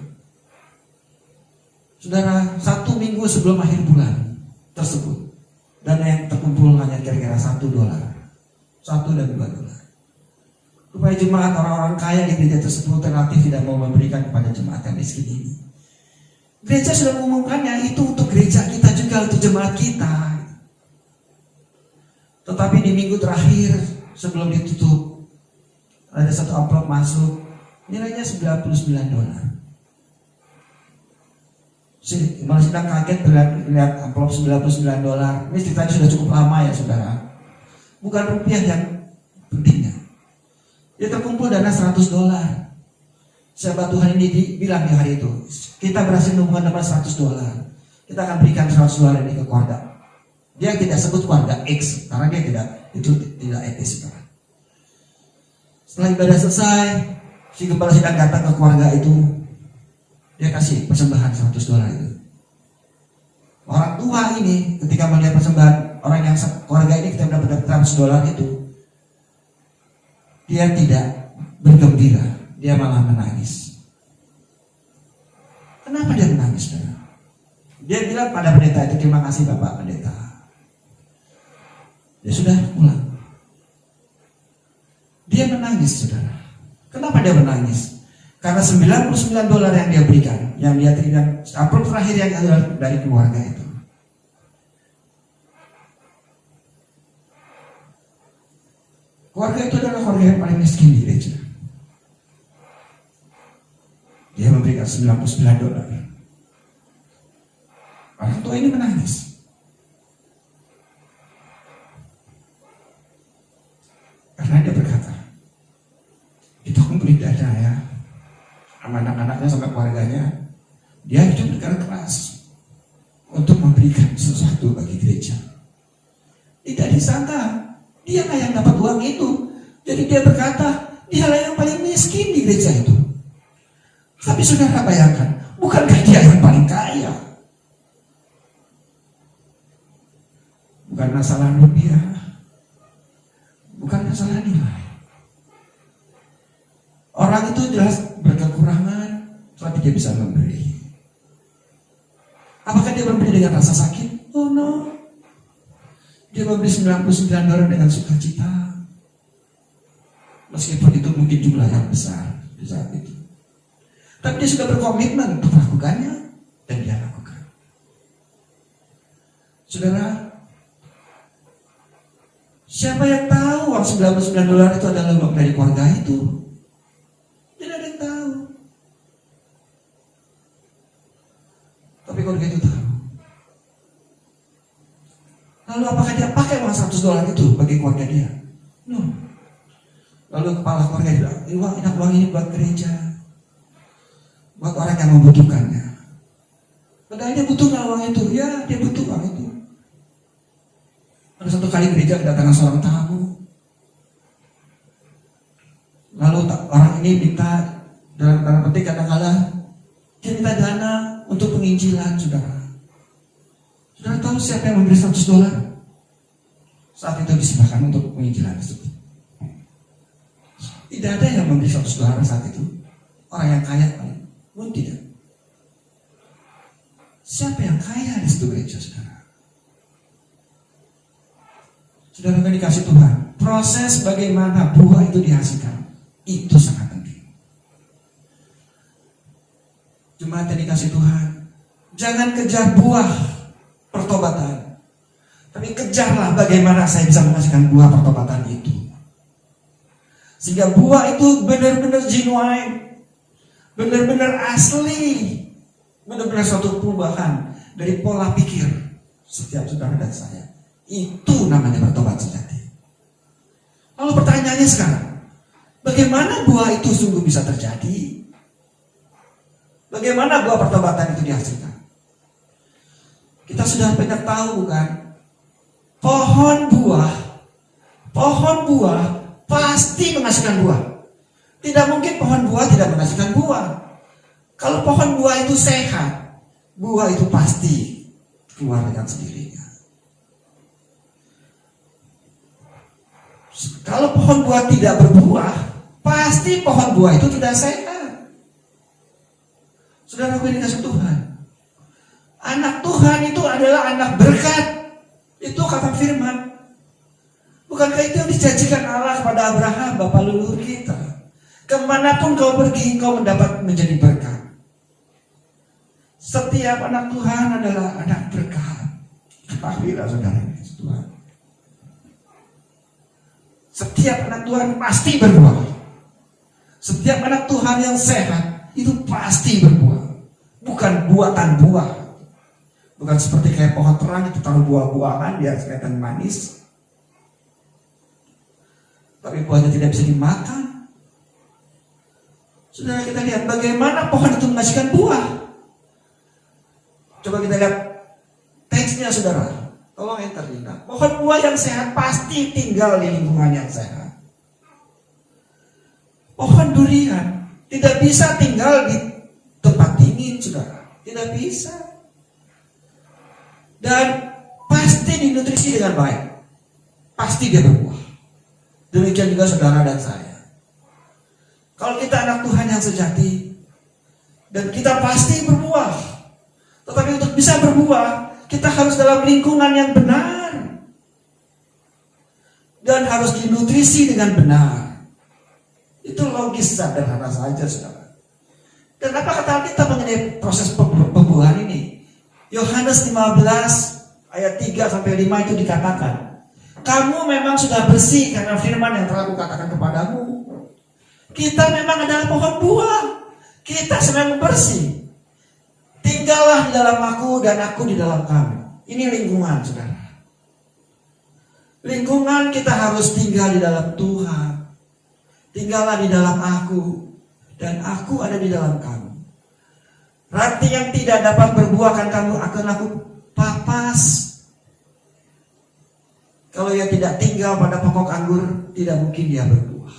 Saudara, 1 minggu sebelum akhir bulan tersebut, dana yang terkumpul hanya kira-kira $1, $1 dan $2. Supaya jemaat orang-orang kaya di gereja tersebut relatif tidak mau memberikan kepada jemaat yang miskin ini. Gereja sudah mengumumkannya, itu untuk gereja kita juga, untuk jemaat kita. Tetapi di minggu terakhir sebelum ditutup, ada satu amplop masuk, nilainya $99. Malah sedang kaget melihat amplop $99. Ini ceritanya sudah cukup lama ya, saudara. Bukan rupiah yang pentingnya. Dia terkumpul dana $100. Sahabat Tuhan ini bilang di hari itu, kita berhasil mengumpulkan dana $100. Kita akan berikan $100 ini ke keluarga. Dia tidak sebut keluarga X karena dia tidak etis, saudara. Setelah ibadah selesai, si kepala sidang datang ke keluarga itu. Dia kasih persembahan $100 itu. Orang tua ini ketika melihat persembahan orang yang keluarga ini kita dapat $100 itu, dia tidak bergembira, dia malah menangis. Kenapa dia menangis, saudara? Dia bilang pada pendeta itu, terima kasih Bapak Pendeta. Dia sudah pulang. Dia menangis, saudara. Kenapa dia menangis? Karena $99 yang dia berikan, yang dia terima, amplop terakhir yang ada dari keluarga itu. Keluarga itu adalah keluarga yang paling miskin di gereja. Dia memberikan $99. Orang tua ini menangis. Karena dia berkata, kita kumpulin dana ya, bapaknya sama keluarganya, dia hidup dengan keras untuk memberikan sesuatu bagi gereja. Tidak disangka dialah yang dapat uang itu. Jadi dia berkata, dialah yang paling miskin di gereja itu. Tapi saudara bayangkan, bukankah dia yang paling kaya? Bukan masalah rupiah, bukan masalah nilai. Orang itu jelas berkekurangan, tapi dia bisa memberi. Apakah dia memberi dengan rasa sakit? Oh no. Dia memberi $99 dengan sukacita. Meskipun itu mungkin jumlah yang besar di saat itu. Tapi dia sudah berkomitmen untuk melakukannya, dan dia lakukan. Saudara, siapa yang tahu uang $99 itu adalah uang dari keluarga itu? Tidak ada yang tahu. Tapi keluarga itu tahu. Lalu apakah dia pakai uang $100 itu bagi keluarga dia? No. Lalu kepala keluarga bilang, uang ini buat gereja, buat orang yang membutuhkannya. Padahal dia butuh uang itu, ya dia butuh uang itu. Ada satu kali gereja kedatangan seorang tamu. Lalu orang ini minta, dalam tanda petik kadang-kadang dia minta dana untuk penginjilan, saudara. Saudara tahu siapa yang memberi $100? Saat itu diserahkan untuk penginjilan tersebut. Tidak ada yang memberi $100 saat itu. Orang yang kaya pun tidak. Siapa yang kaya di situ gereja, saudara? Saudara yang dikasih Tuhan, proses bagaimana buah itu dihasilkan, itu sangat penting. Jemaat yang dikasih Tuhan, jangan kejar buah pertobatan, tapi kejarlah bagaimana saya bisa menghasilkan buah pertobatan itu. Sehingga buah itu benar-benar genuine, benar-benar asli, benar-benar suatu perubahan dari pola pikir setiap saudara dan saya. Itu namanya bertobat sejati. Lalu pertanyaannya sekarang, bagaimana buah itu sungguh bisa terjadi? Bagaimana buah pertobatan itu dihasilkan? Kita sudah banyak tahu bukan? Pohon buah pasti menghasilkan buah. Tidak mungkin pohon buah tidak menghasilkan buah. Kalau pohon buah itu sehat, buah itu pasti keluar dengan sendirinya. Kalau pohon buah tidak berbuah, pasti pohon buah itu tidak sehat. Saudara yang dikasih Tuhan, anak Tuhan itu adalah anak berkat. Itu kata firman. Bukankah itu yang dijanjikan Allah kepada Abraham, bapa leluhur kita? Kemanapun kau pergi, kau mendapat menjadi berkat. Setiap anak Tuhan adalah anak berkat. Ketahuilah saudara yang dikasih Tuhan. Setiap anak Tuhan pasti berbuah. Setiap anak Tuhan yang sehat itu pasti berbuah. Bukan buatan buah. Bukan seperti kayak pohon terang itu taruh buah-buahan dia kelihatan manis. Tapi buahnya tidak bisa dimakan. Saudara, kita lihat bagaimana pohon itu menghasilkan buah. Coba kita lihat teksnya, saudara. Tolong enter Dina. Pohon buah yang sehat pasti tinggal di lingkungan yang sehat. Pohon durian tidak bisa tinggal di tempat dingin, saudara. Tidak bisa. Dan pasti dinutrisi dengan baik. Pasti dia berbuah. Demikian juga saudara dan saya. Kalau kita anak Tuhan yang sejati, dan kita pasti berbuah. Tetapi untuk bisa berbuah, kita harus dalam lingkungan yang benar. Dan harus dinutrisi dengan benar. Itu logis sederhana saja, saudara. Dan apa kata kita mengenai proses pembuahan ini? Yohanes 15 ayat 3-5 itu dikatakan, kamu memang sudah bersih karena firman yang telah kukatakan kepadamu. Kita memang adalah pohon buah. Kita sedang bersih. Tinggallah di dalam aku dan aku di dalam kamu. Ini lingkungan, saudara. Lingkungan kita harus tinggal di dalam Tuhan. Tinggallah di dalam aku dan aku ada di dalam kamu. Ranting yang tidak dapat berbuah akan aku papas. Kalau ia tidak tinggal pada pokok anggur, tidak mungkin dia berbuah.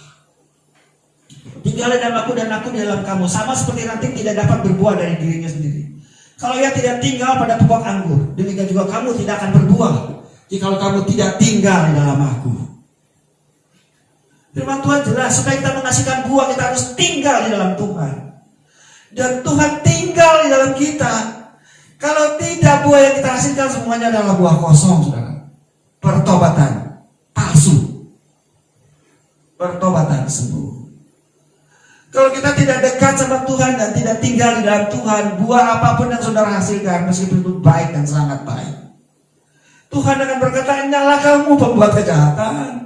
Tinggallah dalam aku dan aku di dalam kamu. Sama seperti ranting tidak dapat berbuah dari dirinya sendiri. Kalau ia tidak tinggal pada pokok anggur, demikian juga kamu tidak akan berbuah jikalau kamu tidak tinggal di dalam aku. Firman Tuhan jelas, supaya kita menghasilkan buah kita harus tinggal di dalam Tuhan. Dan Tuhan tinggal di dalam kita. Kalau tidak, buah yang kita hasilkan semuanya adalah buah kosong, saudara. Pertobatan palsu, pertobatan semu. Kalau kita tidak dekat sama Tuhan dan tidak tinggal di dalam Tuhan, buah apapun yang saudara hasilkan, meskipun itu baik dan sangat baik, Tuhan akan berkata, nyala kamu pembuat kejahatan.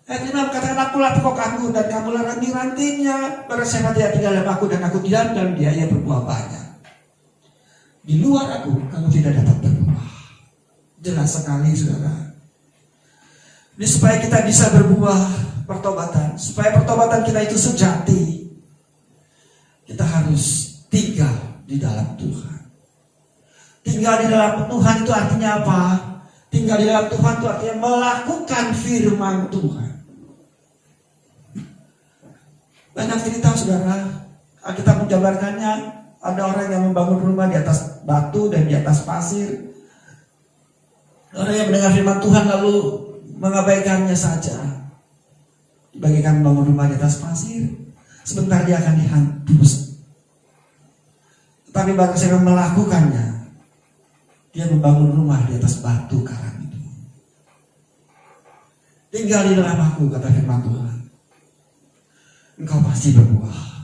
Ayat 6 katakan, akulah pokok anggur dan kamulah ranting-rantingnya. Barang siapa tidak tinggal dalam aku dan aku tidak dalam dia, ia berbuah banyak. Di luar aku, kamu tidak dapat berbuah. Jelas sekali, saudara. Ini supaya kita bisa berbuah pertobatan, supaya pertobatan kita itu sejati, kita harus tinggal di dalam Tuhan. Tinggal di dalam Tuhan itu artinya apa? Tinggal di dalam Tuhan itu artinya melakukan firman Tuhan. Banyak cerita, saudara. Alkitab menjabarkannya. Ada orang yang membangun rumah di atas batu dan di atas pasir. Orang yang mendengar firman Tuhan lalu mengabaikannya saja. Bagaikan membangun rumah di atas pasir, sebentar dia akan dihapus. Tetapi barang siapa melakukannya, dia membangun rumah di atas batu karang itu. Tinggal di dalam aku, kata firman Tuhan, engkau pasti berbuah.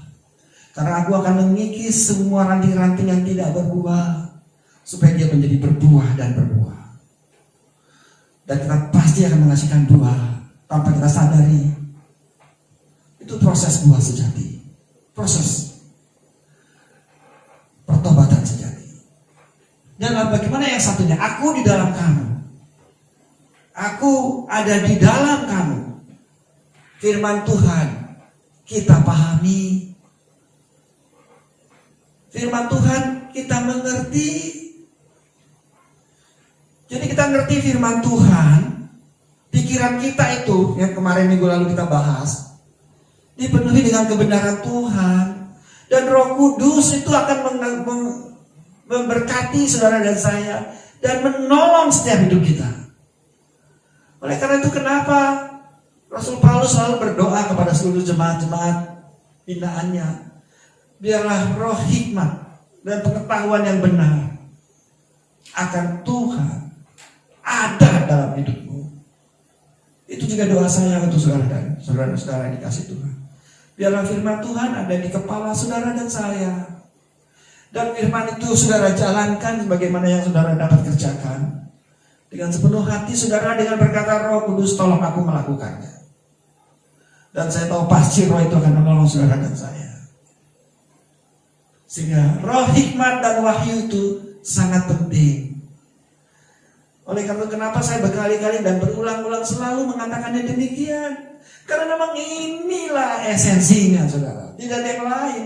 Karena aku akan mengikis semua ranting-ranting yang tidak berbuah, supaya dia menjadi berbuah dan berbuah. Dan kita pasti akan menghasilkan buah tanpa kita sadari. Itu proses buah sejati, proses pertobatan sejati. Dan bagaimana yang satunya? Aku di dalam kamu, aku ada di dalam kamu. Firman Tuhan kita pahami, firman Tuhan kita mengerti. Jadi kita ngerti firman Tuhan, pikiran kita itu yang kemarin minggu lalu kita bahas, dipenuhi dengan kebenaran Tuhan. Dan Roh Kudus itu akan memberkati saudara dan saya, dan menolong setiap hidup kita. Oleh karena itu kenapa Rasul Paulus selalu berdoa kepada seluruh jemaat-jemaat binaannya, biarlah roh hikmat dan pengetahuan yang benar akan Tuhan ada dalam hidupmu. Itu juga doa saya untuk saudara dan saudara-saudara yang dikasih Tuhan. Biarlah firman Tuhan ada di kepala saudara dan saya. Dan firman itu saudara jalankan sebagaimana yang saudara dapat kerjakan. Dengan sepenuh hati saudara dengan berkata, Roh Kudus tolong aku melakukannya. Dan saya tahu pasti Roh itu akan menolong saudara dan saya. Sehingga roh hikmat dan wahyu itu sangat penting. Oleh karena itu kenapa saya berkali-kali dan berulang-ulang selalu mengatakannya demikian. Karena memang inilah esensinya, saudara. Tidak ada yang lain.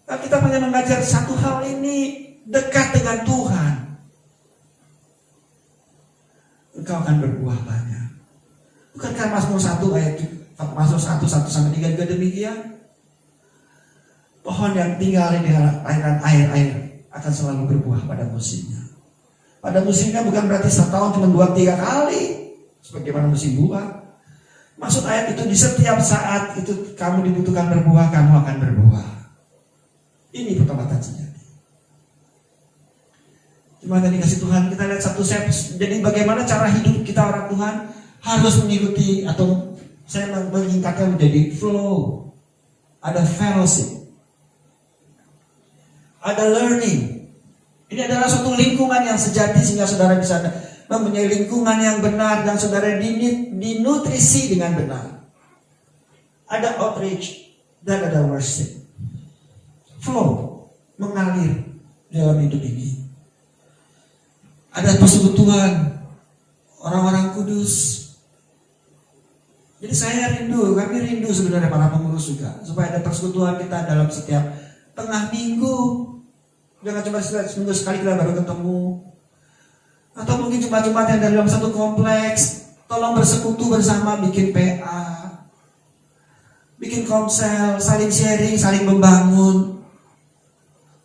Nah, kita hanya mengajar satu hal ini, dekat dengan Tuhan. Engkau akan berbuah banyak. Bukankah Mazmur 1 ayat Mazmur 1:1-3 juga demikian? Pohon yang tinggal di aliran air akan selalu berbuah pada musimnya. Pada musimnya bukan berarti setahun cuma 2-3 kali, sebagaimana musim buah. Maksud ayat itu di setiap saat itu kamu dibutuhkan berbuah, kamu akan berbuah. Ini pertobatan sejati. Cuma tadi kasih Tuhan, kita lihat satu step. Jadi bagaimana cara hidup kita orang Tuhan harus mengikuti, atau saya menyingkatnya menjadi flow. Ada fellowship, ada learning. Ini adalah suatu lingkungan yang sejati sehingga saudara bisa mempunyai lingkungan yang benar dan saudara dinutrisi dengan benar. Ada outreach dan ada worship. Flow, mengalir dalam hidup ini. Ada persekutuan orang-orang kudus. Jadi kami rindu sebenarnya para pengurus juga, supaya ada persekutuan kita dalam setiap tengah minggu. Jangan cuma seminggu sekali kita baru ketemu. Atau mungkin Jumat-Jumat yang dalam satu kompleks, tolong bersekutu bersama, bikin PA, bikin komsel, saling sharing, saling membangun,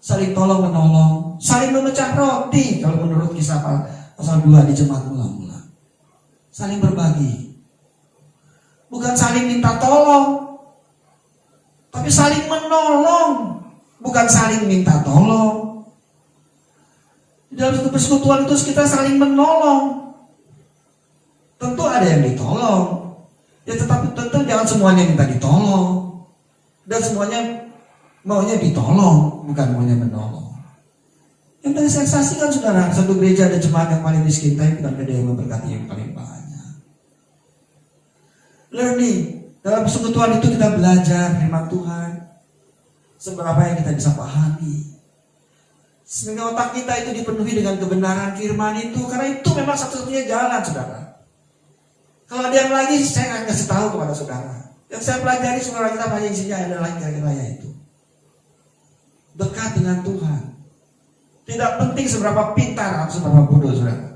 saling tolong menolong, saling memecah roti. Kalau menurut kisah pasal 2 di jemaat mula-mula, saling berbagi. Bukan saling minta tolong, tapi saling menolong. Bukan saling minta tolong. Di dalam satu persekutuan itu kita saling menolong. Tentu ada yang ditolong, ya, tetapi tentu jangan semuanya minta ditolong. Dan semuanya maunya ditolong, bukan maunya menolong. Yang tadi saya saksikan saudara, satu gereja ada jemaat yang paling miskin, tapi bukan ada yang memberkati yang paling banyak. Learning, dalam persekutuan itu kita belajar firman Tuhan, seberapa yang kita bisa pahami, sehingga otak kita itu dipenuhi dengan kebenaran firman itu, karena itu memang satu-satunya jalan, saudara. Kalau ada yang lagi, saya akan kasih tahu kepada saudara. Yang saya pelajari, saudara, kita hanya isinya adalah kira-kira itu. Dekat dengan Tuhan. Tidak penting seberapa pintar atau seberapa bodoh, saudara.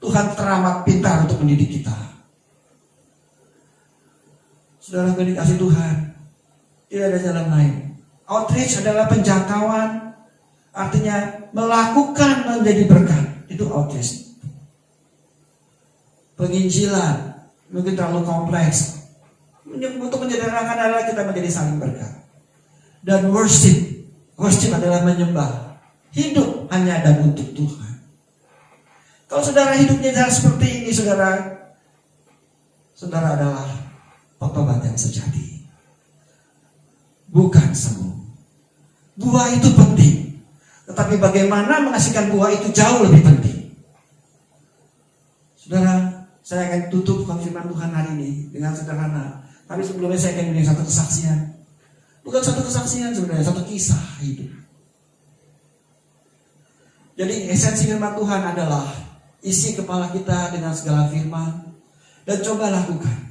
Tuhan teramat pintar untuk mendidik kita. Saudara, dikasih Tuhan, tidak ada jalan lain. Outreach adalah penjangkauan, artinya melakukan menjadi berkat. Itu outreach. Penginjilan mungkin terlalu kompleks. Untuk menyederhanakan adalah kita menjadi saling berkat. Dan worship adalah menyembah. Hidup hanya dan untuk Tuhan. Kalau saudara hidupnya seperti ini, saudara adalah petobat yang sejati, bukan semu. Buah itu penting, tetapi bagaimana menghasilkan buah itu jauh lebih penting. Saudara, saya akan tutup firman Tuhan hari ini dengan sederhana. Tapi sebelumnya saya akan memberi satu kesaksian. Bukan satu kesaksian sebenarnya, satu kisah hidup. Jadi esensi firman Tuhan adalah isi kepala kita dengan segala firman dan coba lakukan.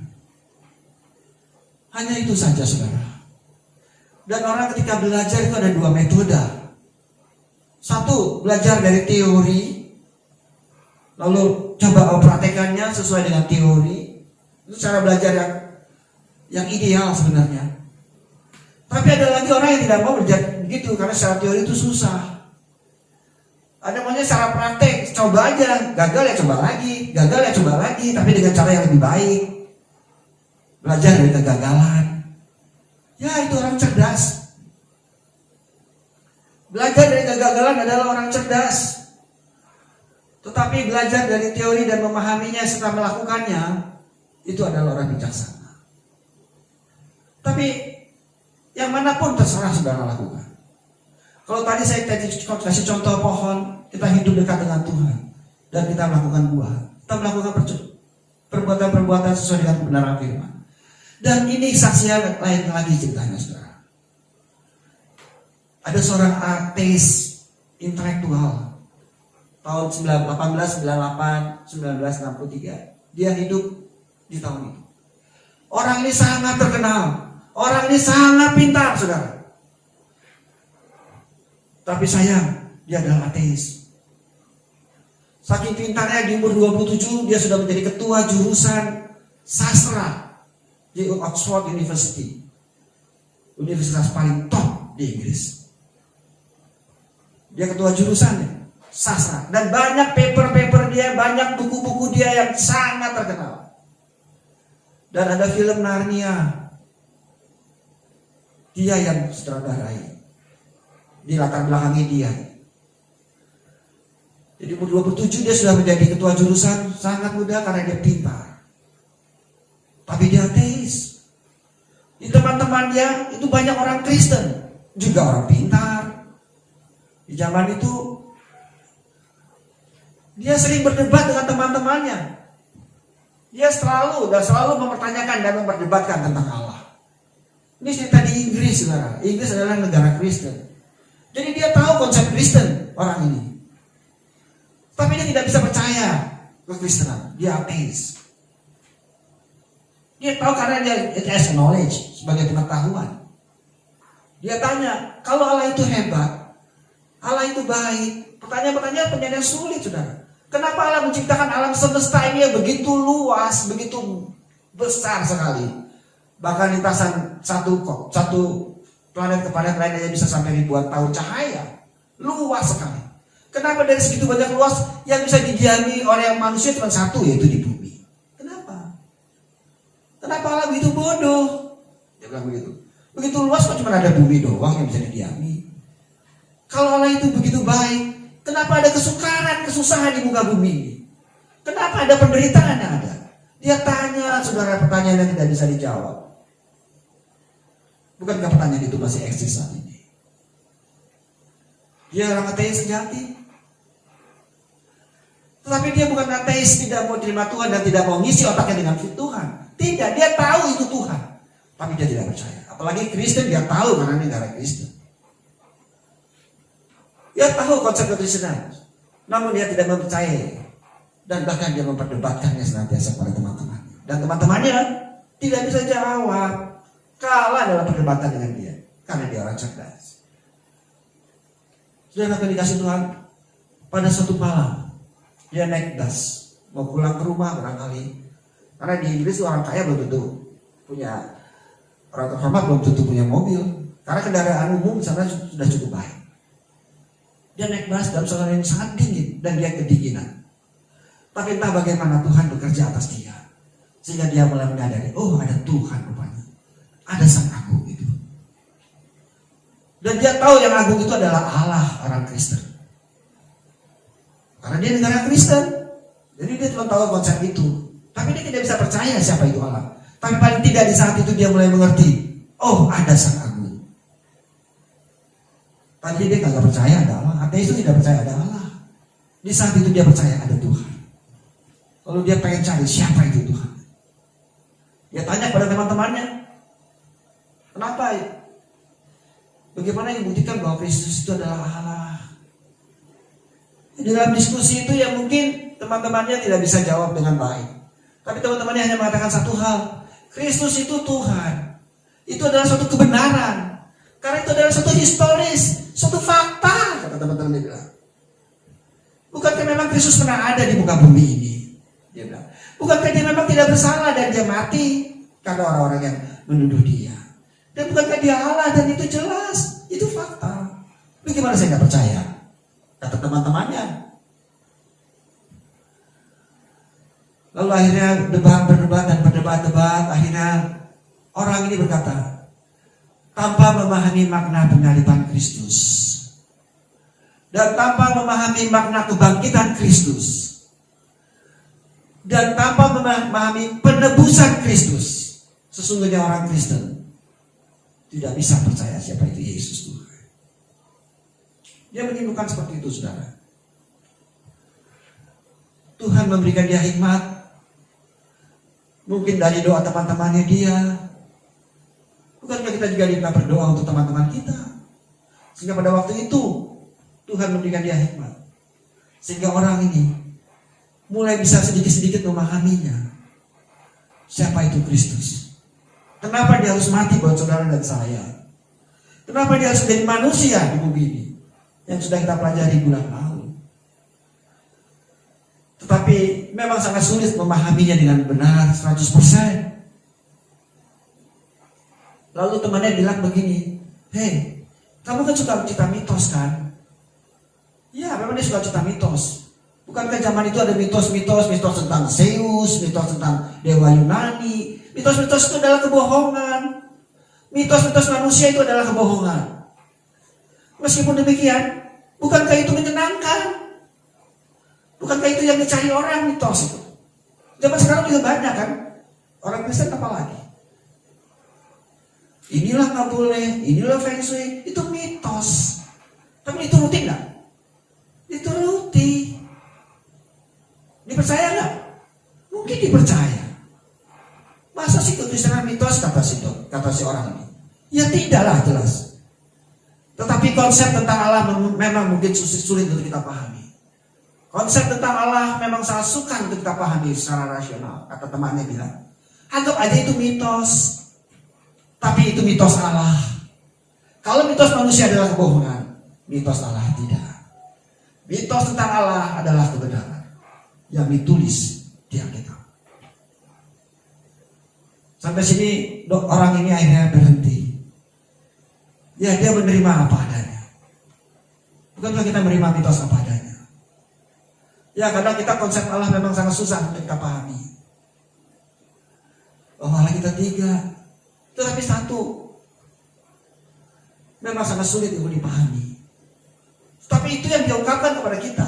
Hanya itu saja, saudara. Dan orang ketika belajar itu ada dua metode. Satu, belajar dari teori, lalu coba praktekannya sesuai dengan teori. Itu cara belajar yang ideal sebenarnya. Tapi ada lagi orang yang tidak mau belajar begitu, karena secara teori itu susah. Ada maunya secara praktek, coba aja, gagal ya coba lagi, gagal ya coba lagi, tapi dengan cara yang lebih baik. Belajar dari kegagalan. Ya, itu orang cerdas. Belajar dari kegagalan adalah orang cerdas. Tetapi belajar dari teori dan memahaminya serta melakukannya, itu adalah orang bijaksana. Tapi yang manapun terserah saudara lakukan. Kalau tadi saya kasih contoh pohon, kita hidup dekat dengan Tuhan dan kita melakukan buah, kita melakukan perbuatan-perbuatan sesuai dengan kebenaran firman. Dan ini saksian lain lagi ceritanya, saudara. Ada seorang artis intelektual tahun 1898-1963. Dia hidup di tahun itu. Orang ini sangat terkenal. Orang ini sangat pintar, saudara. Tapi sayang, dia adalah ateis. Saking pintarnya, di umur 27 dia sudah menjadi ketua jurusan sastra di Oxford University, universitas paling top di Inggris. Dia ketua jurusannya sastra, dan banyak paper-paper dia, banyak buku-buku dia yang sangat terkenal. Dan ada film Narnia, dia yang sutradarai, di latar belakangnya dia. Jadi umur 27 dia sudah menjadi ketua jurusan, sangat muda karena dia pintar. Tapi dia ateis. Di teman-teman dia itu banyak orang Kristen, juga orang pintar. Di zaman itu dia sering berdebat dengan teman-temannya. Dia selalu mempertanyakan dan memperdebatkan tentang Allah. Ini cerita di Inggris, saudara. Inggris adalah negara Kristen. Jadi dia tahu konsep Kristen, orang ini. Tapi dia tidak bisa percaya ke Kristenan. Dia ateis. Dia tahu karena dia it has knowledge, sebagai pengetahuan. Dia tanya, kalau Allah itu hebat, Allah itu baik, pertanyaan-pertanyaan yang sulit, saudara. Kenapa Allah menciptakan alam semesta ini yang begitu luas, begitu besar sekali? Bahkan lintasan satu planet ke planet lain aja bisa sampai ribuan tahun cahaya. Luas sekali. Kenapa dari segitu banyak luas yang bisa didiami oleh manusia cuma satu, yaitu di bumi? Kenapa Allah begitu bodoh? Dia bilang begitu. Begitu luas kok cuma ada bumi doang yang bisa didiami. Kalau Allah itu begitu baik, kenapa ada kesukaran, kesusahan di muka bumi ini? Kenapa ada penderitaan yang ada? Dia tanya, saudara, pertanyaan yang tidak bisa dijawab. Bukankah pertanyaan itu masih eksis saat ini? Dia orang ateis sejati. Tetapi dia bukan ateis, tidak mau terima Tuhan dan tidak mau ngisi otaknya dengan Tuhan. Tidak, dia tahu itu Tuhan, tapi dia tidak percaya. Apalagi Kristen, dia tahu mana negara Kristen. Dia tahu konsep kekristenan, namun dia tidak mempercayai. Dan bahkan dia memperdebatkannya senantiasa pada teman-temannya. Dan teman-temannya tidak bisa jawab, kalah dalam perdebatan dengan dia, karena dia orang cerdas. Sudah akan dikasih Tuhan, pada suatu malam dia naik bus, mau pulang ke rumah barangkali. Karena di Inggris orang kaya belum tentu punya, orang terhormat belum tentu punya mobil. Karena kendaraan umum di sana sudah cukup baik. Dia naik bus dalam suasana yang sangat dingin dan dia kedinginan. Tapi entah bagaimana Tuhan bekerja atas dia, sehingga dia mulai menyadari, oh ada Tuhan rupanya, ada Sang Agung itu. Dan dia tahu yang agung itu adalah Allah orang Kristen. Karena dia negara Kristen, jadi dia cuma tahu konsep itu. Tapi dia tidak bisa percaya siapa itu Allah. Tapi paling tidak di saat itu dia mulai mengerti, oh ada Sang Agung. Tadi dia nggak percaya ada Allah. Ateis itu tidak percaya ada Allah. Di saat itu dia percaya ada Tuhan. Lalu dia pengen cari siapa itu Tuhan. Dia tanya pada teman-temannya, kenapa? Bagaimana yang membuktikan bahwa Kristus itu adalah Allah? Di dalam diskusi itu yang mungkin teman-temannya tidak bisa jawab dengan baik. Tapi teman-temannya hanya mengatakan satu hal, Kristus itu Tuhan. Itu adalah suatu kebenaran. Karena itu adalah suatu historis, suatu fakta, kata teman-teman dia bilang. Bukankah memang Kristus pernah ada di muka bumi ini? Dia bilang. Bukankah dia memang tidak bersalah dan dia mati karena orang-orang yang menuduh dia? Dan bukankah dia Allah dan itu jelas, itu fakta. Bagaimana saya nggak percaya? Kata teman-temannya. Lalu akhirnya berdebat. Akhirnya orang ini berkata, tanpa memahami makna penyaliban Kristus dan tanpa memahami makna kebangkitan Kristus dan tanpa memahami penebusan Kristus, sesungguhnya orang Kristen tidak bisa percaya siapa itu Yesus Tuhan. Dia menyembuhkan seperti itu, saudara. Tuhan memberikan dia hikmat. Mungkin dari doa teman-temannya dia. Bukankah kita juga diminta berdoa untuk teman-teman kita? Sehingga pada waktu itu Tuhan memberikan dia hikmat. Sehingga orang ini mulai bisa sedikit-sedikit memahaminya. Siapa itu Kristus? Kenapa dia harus mati buat saudara dan saya? Kenapa dia harus menjadi manusia di bumi ini? Yang sudah kita pelajari bulan lalu. Tetapi memang sangat sulit memahaminya dengan benar 100%. Lalu temannya bilang begini, hei, kamu kan suka cerita mitos kan? Ya, memang dia suka cerita mitos. Bukankah zaman itu ada mitos tentang Zeus, mitos tentang Dewa Yunani. Mitos-mitos itu adalah kebohongan. Mitos-mitos manusia itu adalah kebohongan. Meskipun demikian, bukankah itu menyenangkan? Bukankah itu yang dicari orang, mitos itu? Zaman sekarang juga banyak kan? Orang Kristen apa lagi? Inilah nggak boleh, inilah feng shui, itu mitos. Tapi dituruti nggak? Dituruti. Dipercaya nggak? Mungkin dipercaya. Masa sih kekristenan mitos kata si orang ini? Ya tidaklah jelas. Tetapi konsep tentang Allah memang mungkin sulit untuk kita pahami. Konsep tentang Allah memang sangat sukar untuk kita pahami secara rasional. Kata temannya bilang, Anggap aja itu mitos. Tapi itu mitos Allah. Kalau mitos manusia adalah kebohongan, mitos Allah tidak. Mitos tentang Allah adalah kebenaran yang ditulis di Alkitab. Sampai sini orang ini akhirnya berhenti. Ya, dia menerima apa adanya. Bukankah kita menerima mitos apa adanya? Ya, kadang kita konsep Allah memang sangat susah untuk kita pahami. Oh, Allah kita 3, tetapi 1 memang sangat sulit untuk dipahami. Tapi itu yang diungkapkan kepada kita.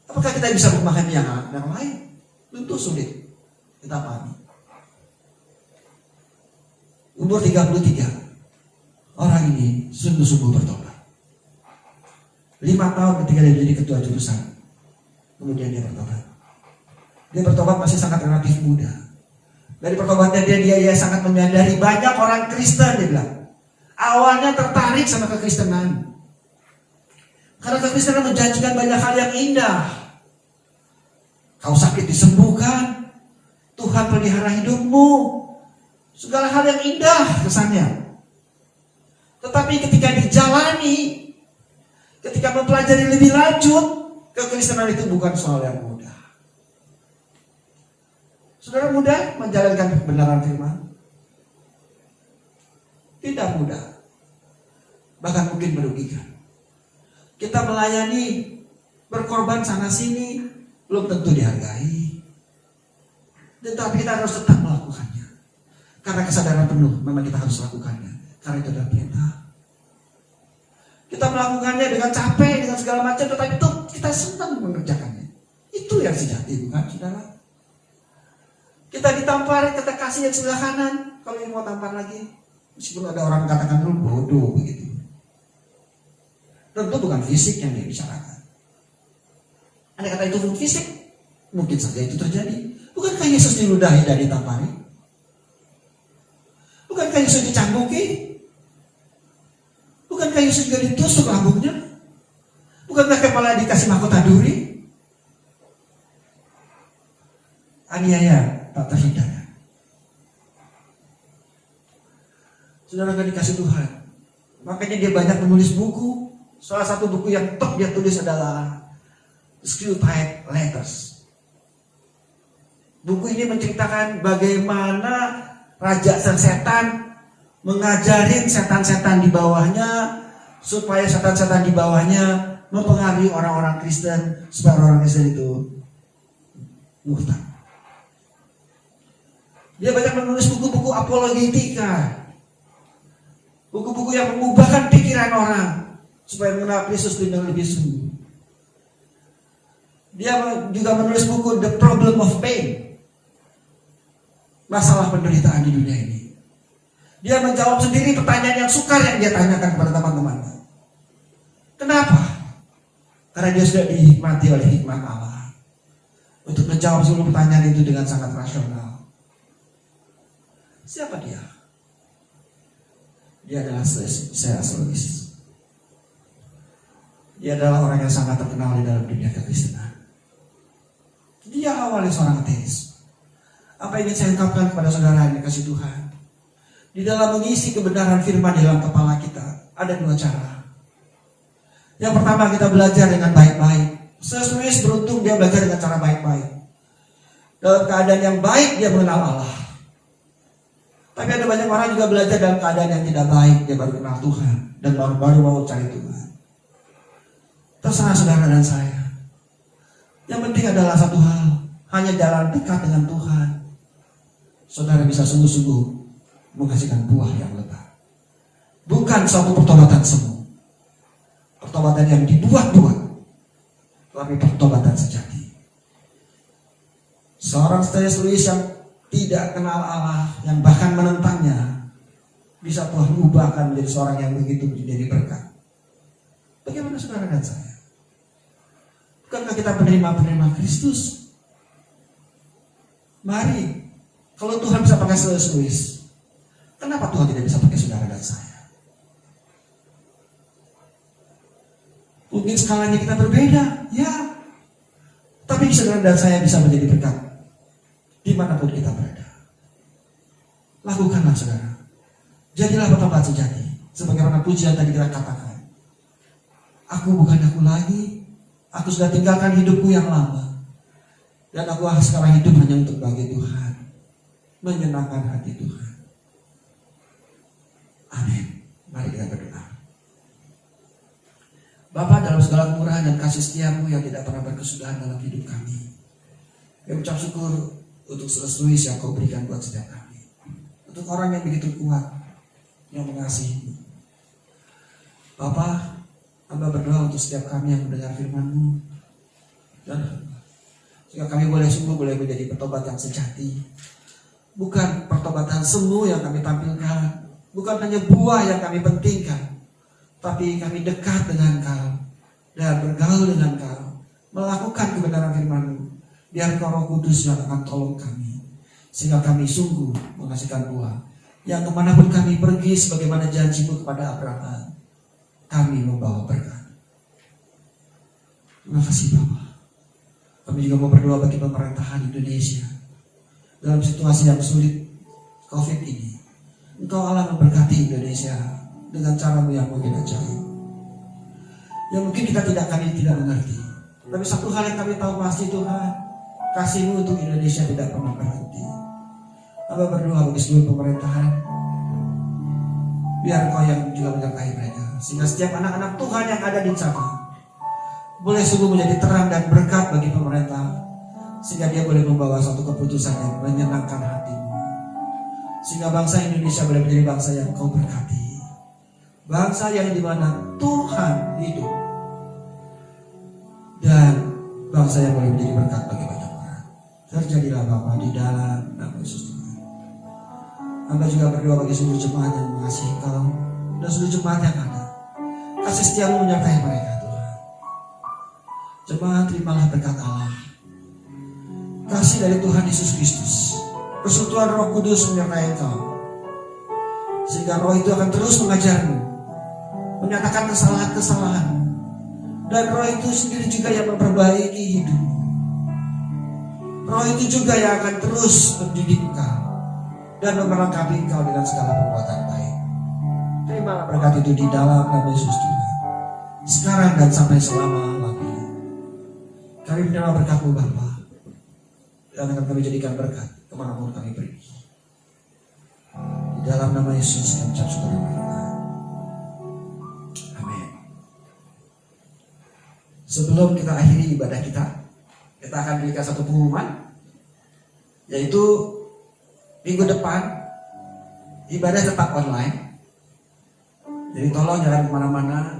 Apakah kita bisa memahami yang lain? Tentu sulit kita pahami. Umur 33, orang ini sungguh-sungguh bertobat. 5 tahun ketika dia menjadi ketua jurusan, kemudian dia bertobat. Dia bertobat masih sangat relatif muda. Dari pertobatannya dia sangat menyadari banyak orang Kristen, dia bilang. Awalnya tertarik sama kekristenan. Karena kekristenan menjanjikan banyak hal yang indah. Kau sakit disembuhkan, Tuhan pelihara hidupmu, segala hal yang indah kesannya. Tetapi ketika dijalani, ketika mempelajari lebih lanjut, kekristenan itu bukan soal yang mudah. Saudara mudah menjalankan kebenaran firman? Tidak mudah. Bahkan mungkin merugikan. Kita melayani, berkorban sana sini, belum tentu dihargai. Tetapi kita harus tetap melakukannya. Karena kesadaran penuh memang kita harus lakukannya. Karena itu adalah perintah. Kita melakukannya dengan capek, dengan segala macam, tetapi itu kita senang mengerjakannya. Itu yang sejati, bukan saudara? Kita ditampar, kita kasih yang sebelah kanan. Kalau ini mau tampar lagi, meskipun ada orang katakan lu bodoh begitu. Tentu bukan fisik yang dia bicarakan. Andai kata itu fisik, mungkin saja itu terjadi. Bukankah Yesus diludahi dan ditampari? Bukankah Yesus dicambuki? Bukankah Yesus juga ditusuk lambungnya? Bukankah kepala dikasih mahkota duri? Aniaya tak terhindarkan. Saudara gak dikasih Tuhan, makanya dia banyak menulis buku. Salah satu buku yang top dia tulis adalah Screwtape Letters. Buku ini menceritakan bagaimana raja setan mengajarin setan-setan di bawahnya supaya setan-setan di bawahnya mempengaruhi orang-orang Kristen supaya orang Kristen itu murtad. Dia banyak menulis buku-buku apologetika, buku-buku yang mengubahkan pikiran orang supaya mengenal Kristus dengan lebih sungguh. Dia juga menulis buku The Problem of Pain, masalah penderitaan di dunia ini. Dia menjawab sendiri pertanyaan yang sukar yang dia tanyakan kepada teman-temannya. Kenapa? Karena dia sudah dihikmati oleh hikmat Allah untuk menjawab seluruh pertanyaan itu dengan sangat rasional. Siapa dia? Dia adalah C.S. Lewis. Dia adalah orang yang sangat terkenal di dalam dunia kekristenan. Dia awalnya seorang ateis. Apa yang ingin saya ungkapkan kepada saudara yang dikasih Tuhan? Di dalam mengisi kebenaran firman di dalam kepala kita, ada 2 cara. Yang pertama, kita belajar dengan baik-baik. C.S. Lewis beruntung dia belajar dengan cara baik-baik. Dalam keadaan yang baik, dia mengenal Allah. Tapi ada banyak orang juga belajar dalam keadaan yang tidak baik, dia baru kenal Tuhan dan baru mau cari Tuhan. Terserah saudara dan saya. Yang penting adalah satu hal, hanya jalan dekat dengan Tuhan. Saudara bisa sungguh-sungguh menghasilkan buah yang lebat. Bukan suatu pertobatan semu, pertobatan yang dibuat-buat, tapi pertobatan sejati. Seorang C.S. Lewis yang tidak kenal Allah, yang bahkan menentangnya, bisa Tuhan ubahkan menjadi seorang yang begitu menjadi berkat. Bagaimana saudara dan saya? Bukankah kita penerima Kristus? Mari, kalau Tuhan bisa pakai C.S. Lewis, kenapa Tuhan tidak bisa pakai saudara dan saya? Mungkin skalanya kita berbeda, ya. Tapi saudara dan saya bisa menjadi berkat dimanapun kita berada. Lakukanlah saudara. Jadilah bertobat sejati. Sebagaimana pujian tadi kita katakan. Aku bukan aku lagi. Aku sudah tinggalkan hidupku yang lama. Dan aku sekarang hidup hanya untuk bagi Tuhan. Menyenangkan hati Tuhan. Amin. Mari kita berdoa. Bapa, dalam segala kemurahan dan kasih setiamu yang tidak pernah berkesudahan dalam hidup kami, kami ucap syukur untuk seluruh yang kau berikan buat setiap kami. Untuk orang yang begitu kuat, yang mengasihi. Bapa, hamba berdoa untuk setiap kami yang mendengar firman-Mu, dan sehingga kami boleh menjadi pertobat yang sejati. Bukan pertobatan semu yang kami tampilkan, bukan hanya buah yang kami pentingkan, tapi kami dekat dengan Kau dan bergaul dengan Kau, melakukan kebenaran firman-Mu. Biar Kau Roh Kudus yang akan tolong kami, sehingga kami sungguh menghasilkan buah yang kemanapun kami pergi, sebagaimana janji-Mu kepada Abraham, kami membawa berkat. Terima kasih Bapa. Kami juga mau berdoa bagi pemerintahan Indonesia dalam situasi yang sulit COVID ini. Engkau Allah memberkati Indonesia dengan cara-Mu yang mungkin ajaib. Yang mungkin kami tidak mengerti. Tapi satu hal yang kami tahu pasti, Tuhan, kasih-Mu untuk Indonesia tidak pernah berhenti. Hamba berdoa bagi seluruh pemerintahan, biar Engkau yang juga menyertai mereka, sehingga setiap anak-anak Tuhan yang ada di sana boleh sungguh menjadi terang dan berkat bagi pemerintah, sehingga dia boleh membawa suatu keputusan yang menyenangkan hati-Mu, sehingga bangsa Indonesia boleh menjadi bangsa yang Kau berkati, bangsa yang dimana Tuhan hidup, dan bangsa yang boleh menjadi berkat bagi banyak orang. Terjadilah Bapa di dalam nama Yesus Tuhan. Hamba juga berdoa bagi seluruh jemaat yang mengasihi Kau dan seluruh jemaat yang ada. Kasih setiamu menyertai mereka Tuhan. Jemaat, terimalah berkat Allah, kasih dari Tuhan Yesus Kristus, persekutuan Roh Kudus menyertai Kau, sehingga Roh itu akan terus mengajarmu, menyatakan kesalahan-kesalahan, dan Roh itu sendiri juga yang memperbaiki hidupmu. Roh itu juga yang akan terus mendidik Kau dan memperlengkapi Kau dengan segala perbuatan baik. Terimalah berkat itu di dalam nama Yesus Tuhan, sekarang dan sampai selama-lamanya. Kami menerima berkat-Mu Bapa, dan akan kami jadikan berkat kemanapun kami pergi. Di dalam nama Yesus kami ucap syukur dan berdoa. Amin. Sebelum kita akhiri ibadah kita akan berikan satu pengumuman, yaitu minggu depan ibadah tetap online. Jadi tolong jangan kemana-mana.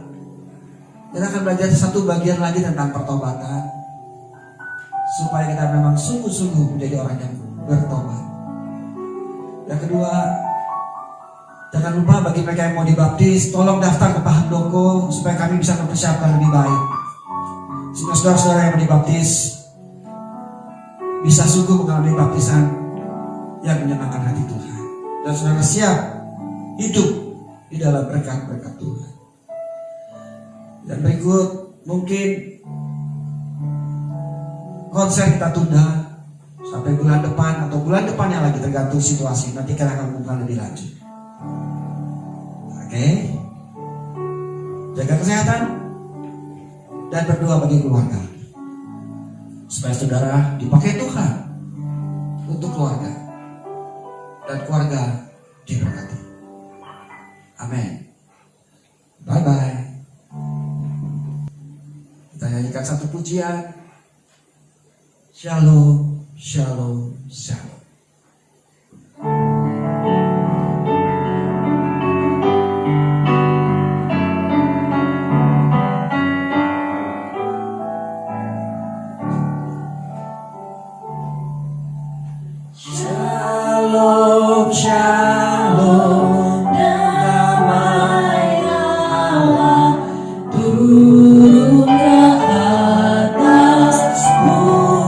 Kita akan belajar satu bagian lagi tentang pertobatan, supaya kita memang sungguh-sungguh menjadi orang yang bertobat. Yang kedua, jangan lupa bagi mereka yang mau dibaptis, tolong daftar ke Pak Handoko supaya kami bisa mempersiapkan lebih baik, sehingga saudara-saudara yang mau dibaptis bisa sungguh mengalami baptisan yang menyenangkan hati Tuhan, dan saudara siap hidup di dalam berkat-berkat Tuhan. Dan berikut, mungkin konser kita tunda sampai bulan depan atau bulan depan yang lagi, tergantung situasi. Nanti kita akan mengumumkan lebih lanjut. Oke? Jaga kesehatan dan berdoa bagi keluarga, supaya saudara dipakai Tuhan untuk keluarga, dan keluarga diberkati. Amin. Bye-bye. Kita nyanyikan satu pujian. Shalom, shalom, shalom. Shalom, shalom, damai Allah turun ke atasmu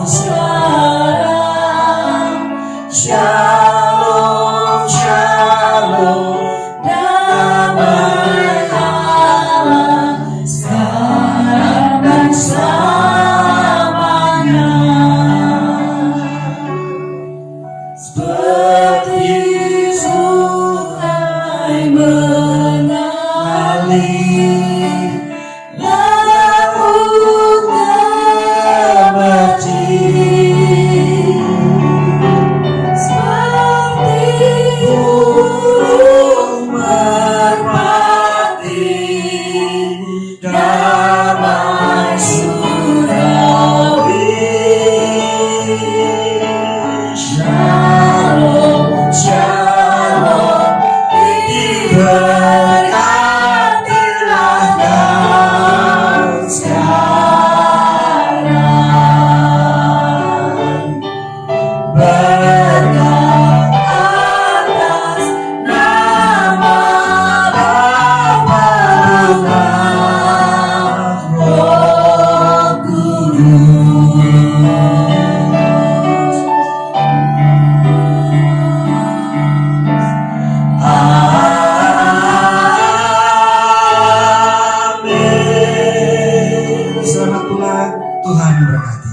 sekarang. Shalom, shalom, diberkatilah kau sekarang. Berkat atas nama Bapa, Putra, Roh Kudus. Amin. Selamat pulang, Tuhan memberkati.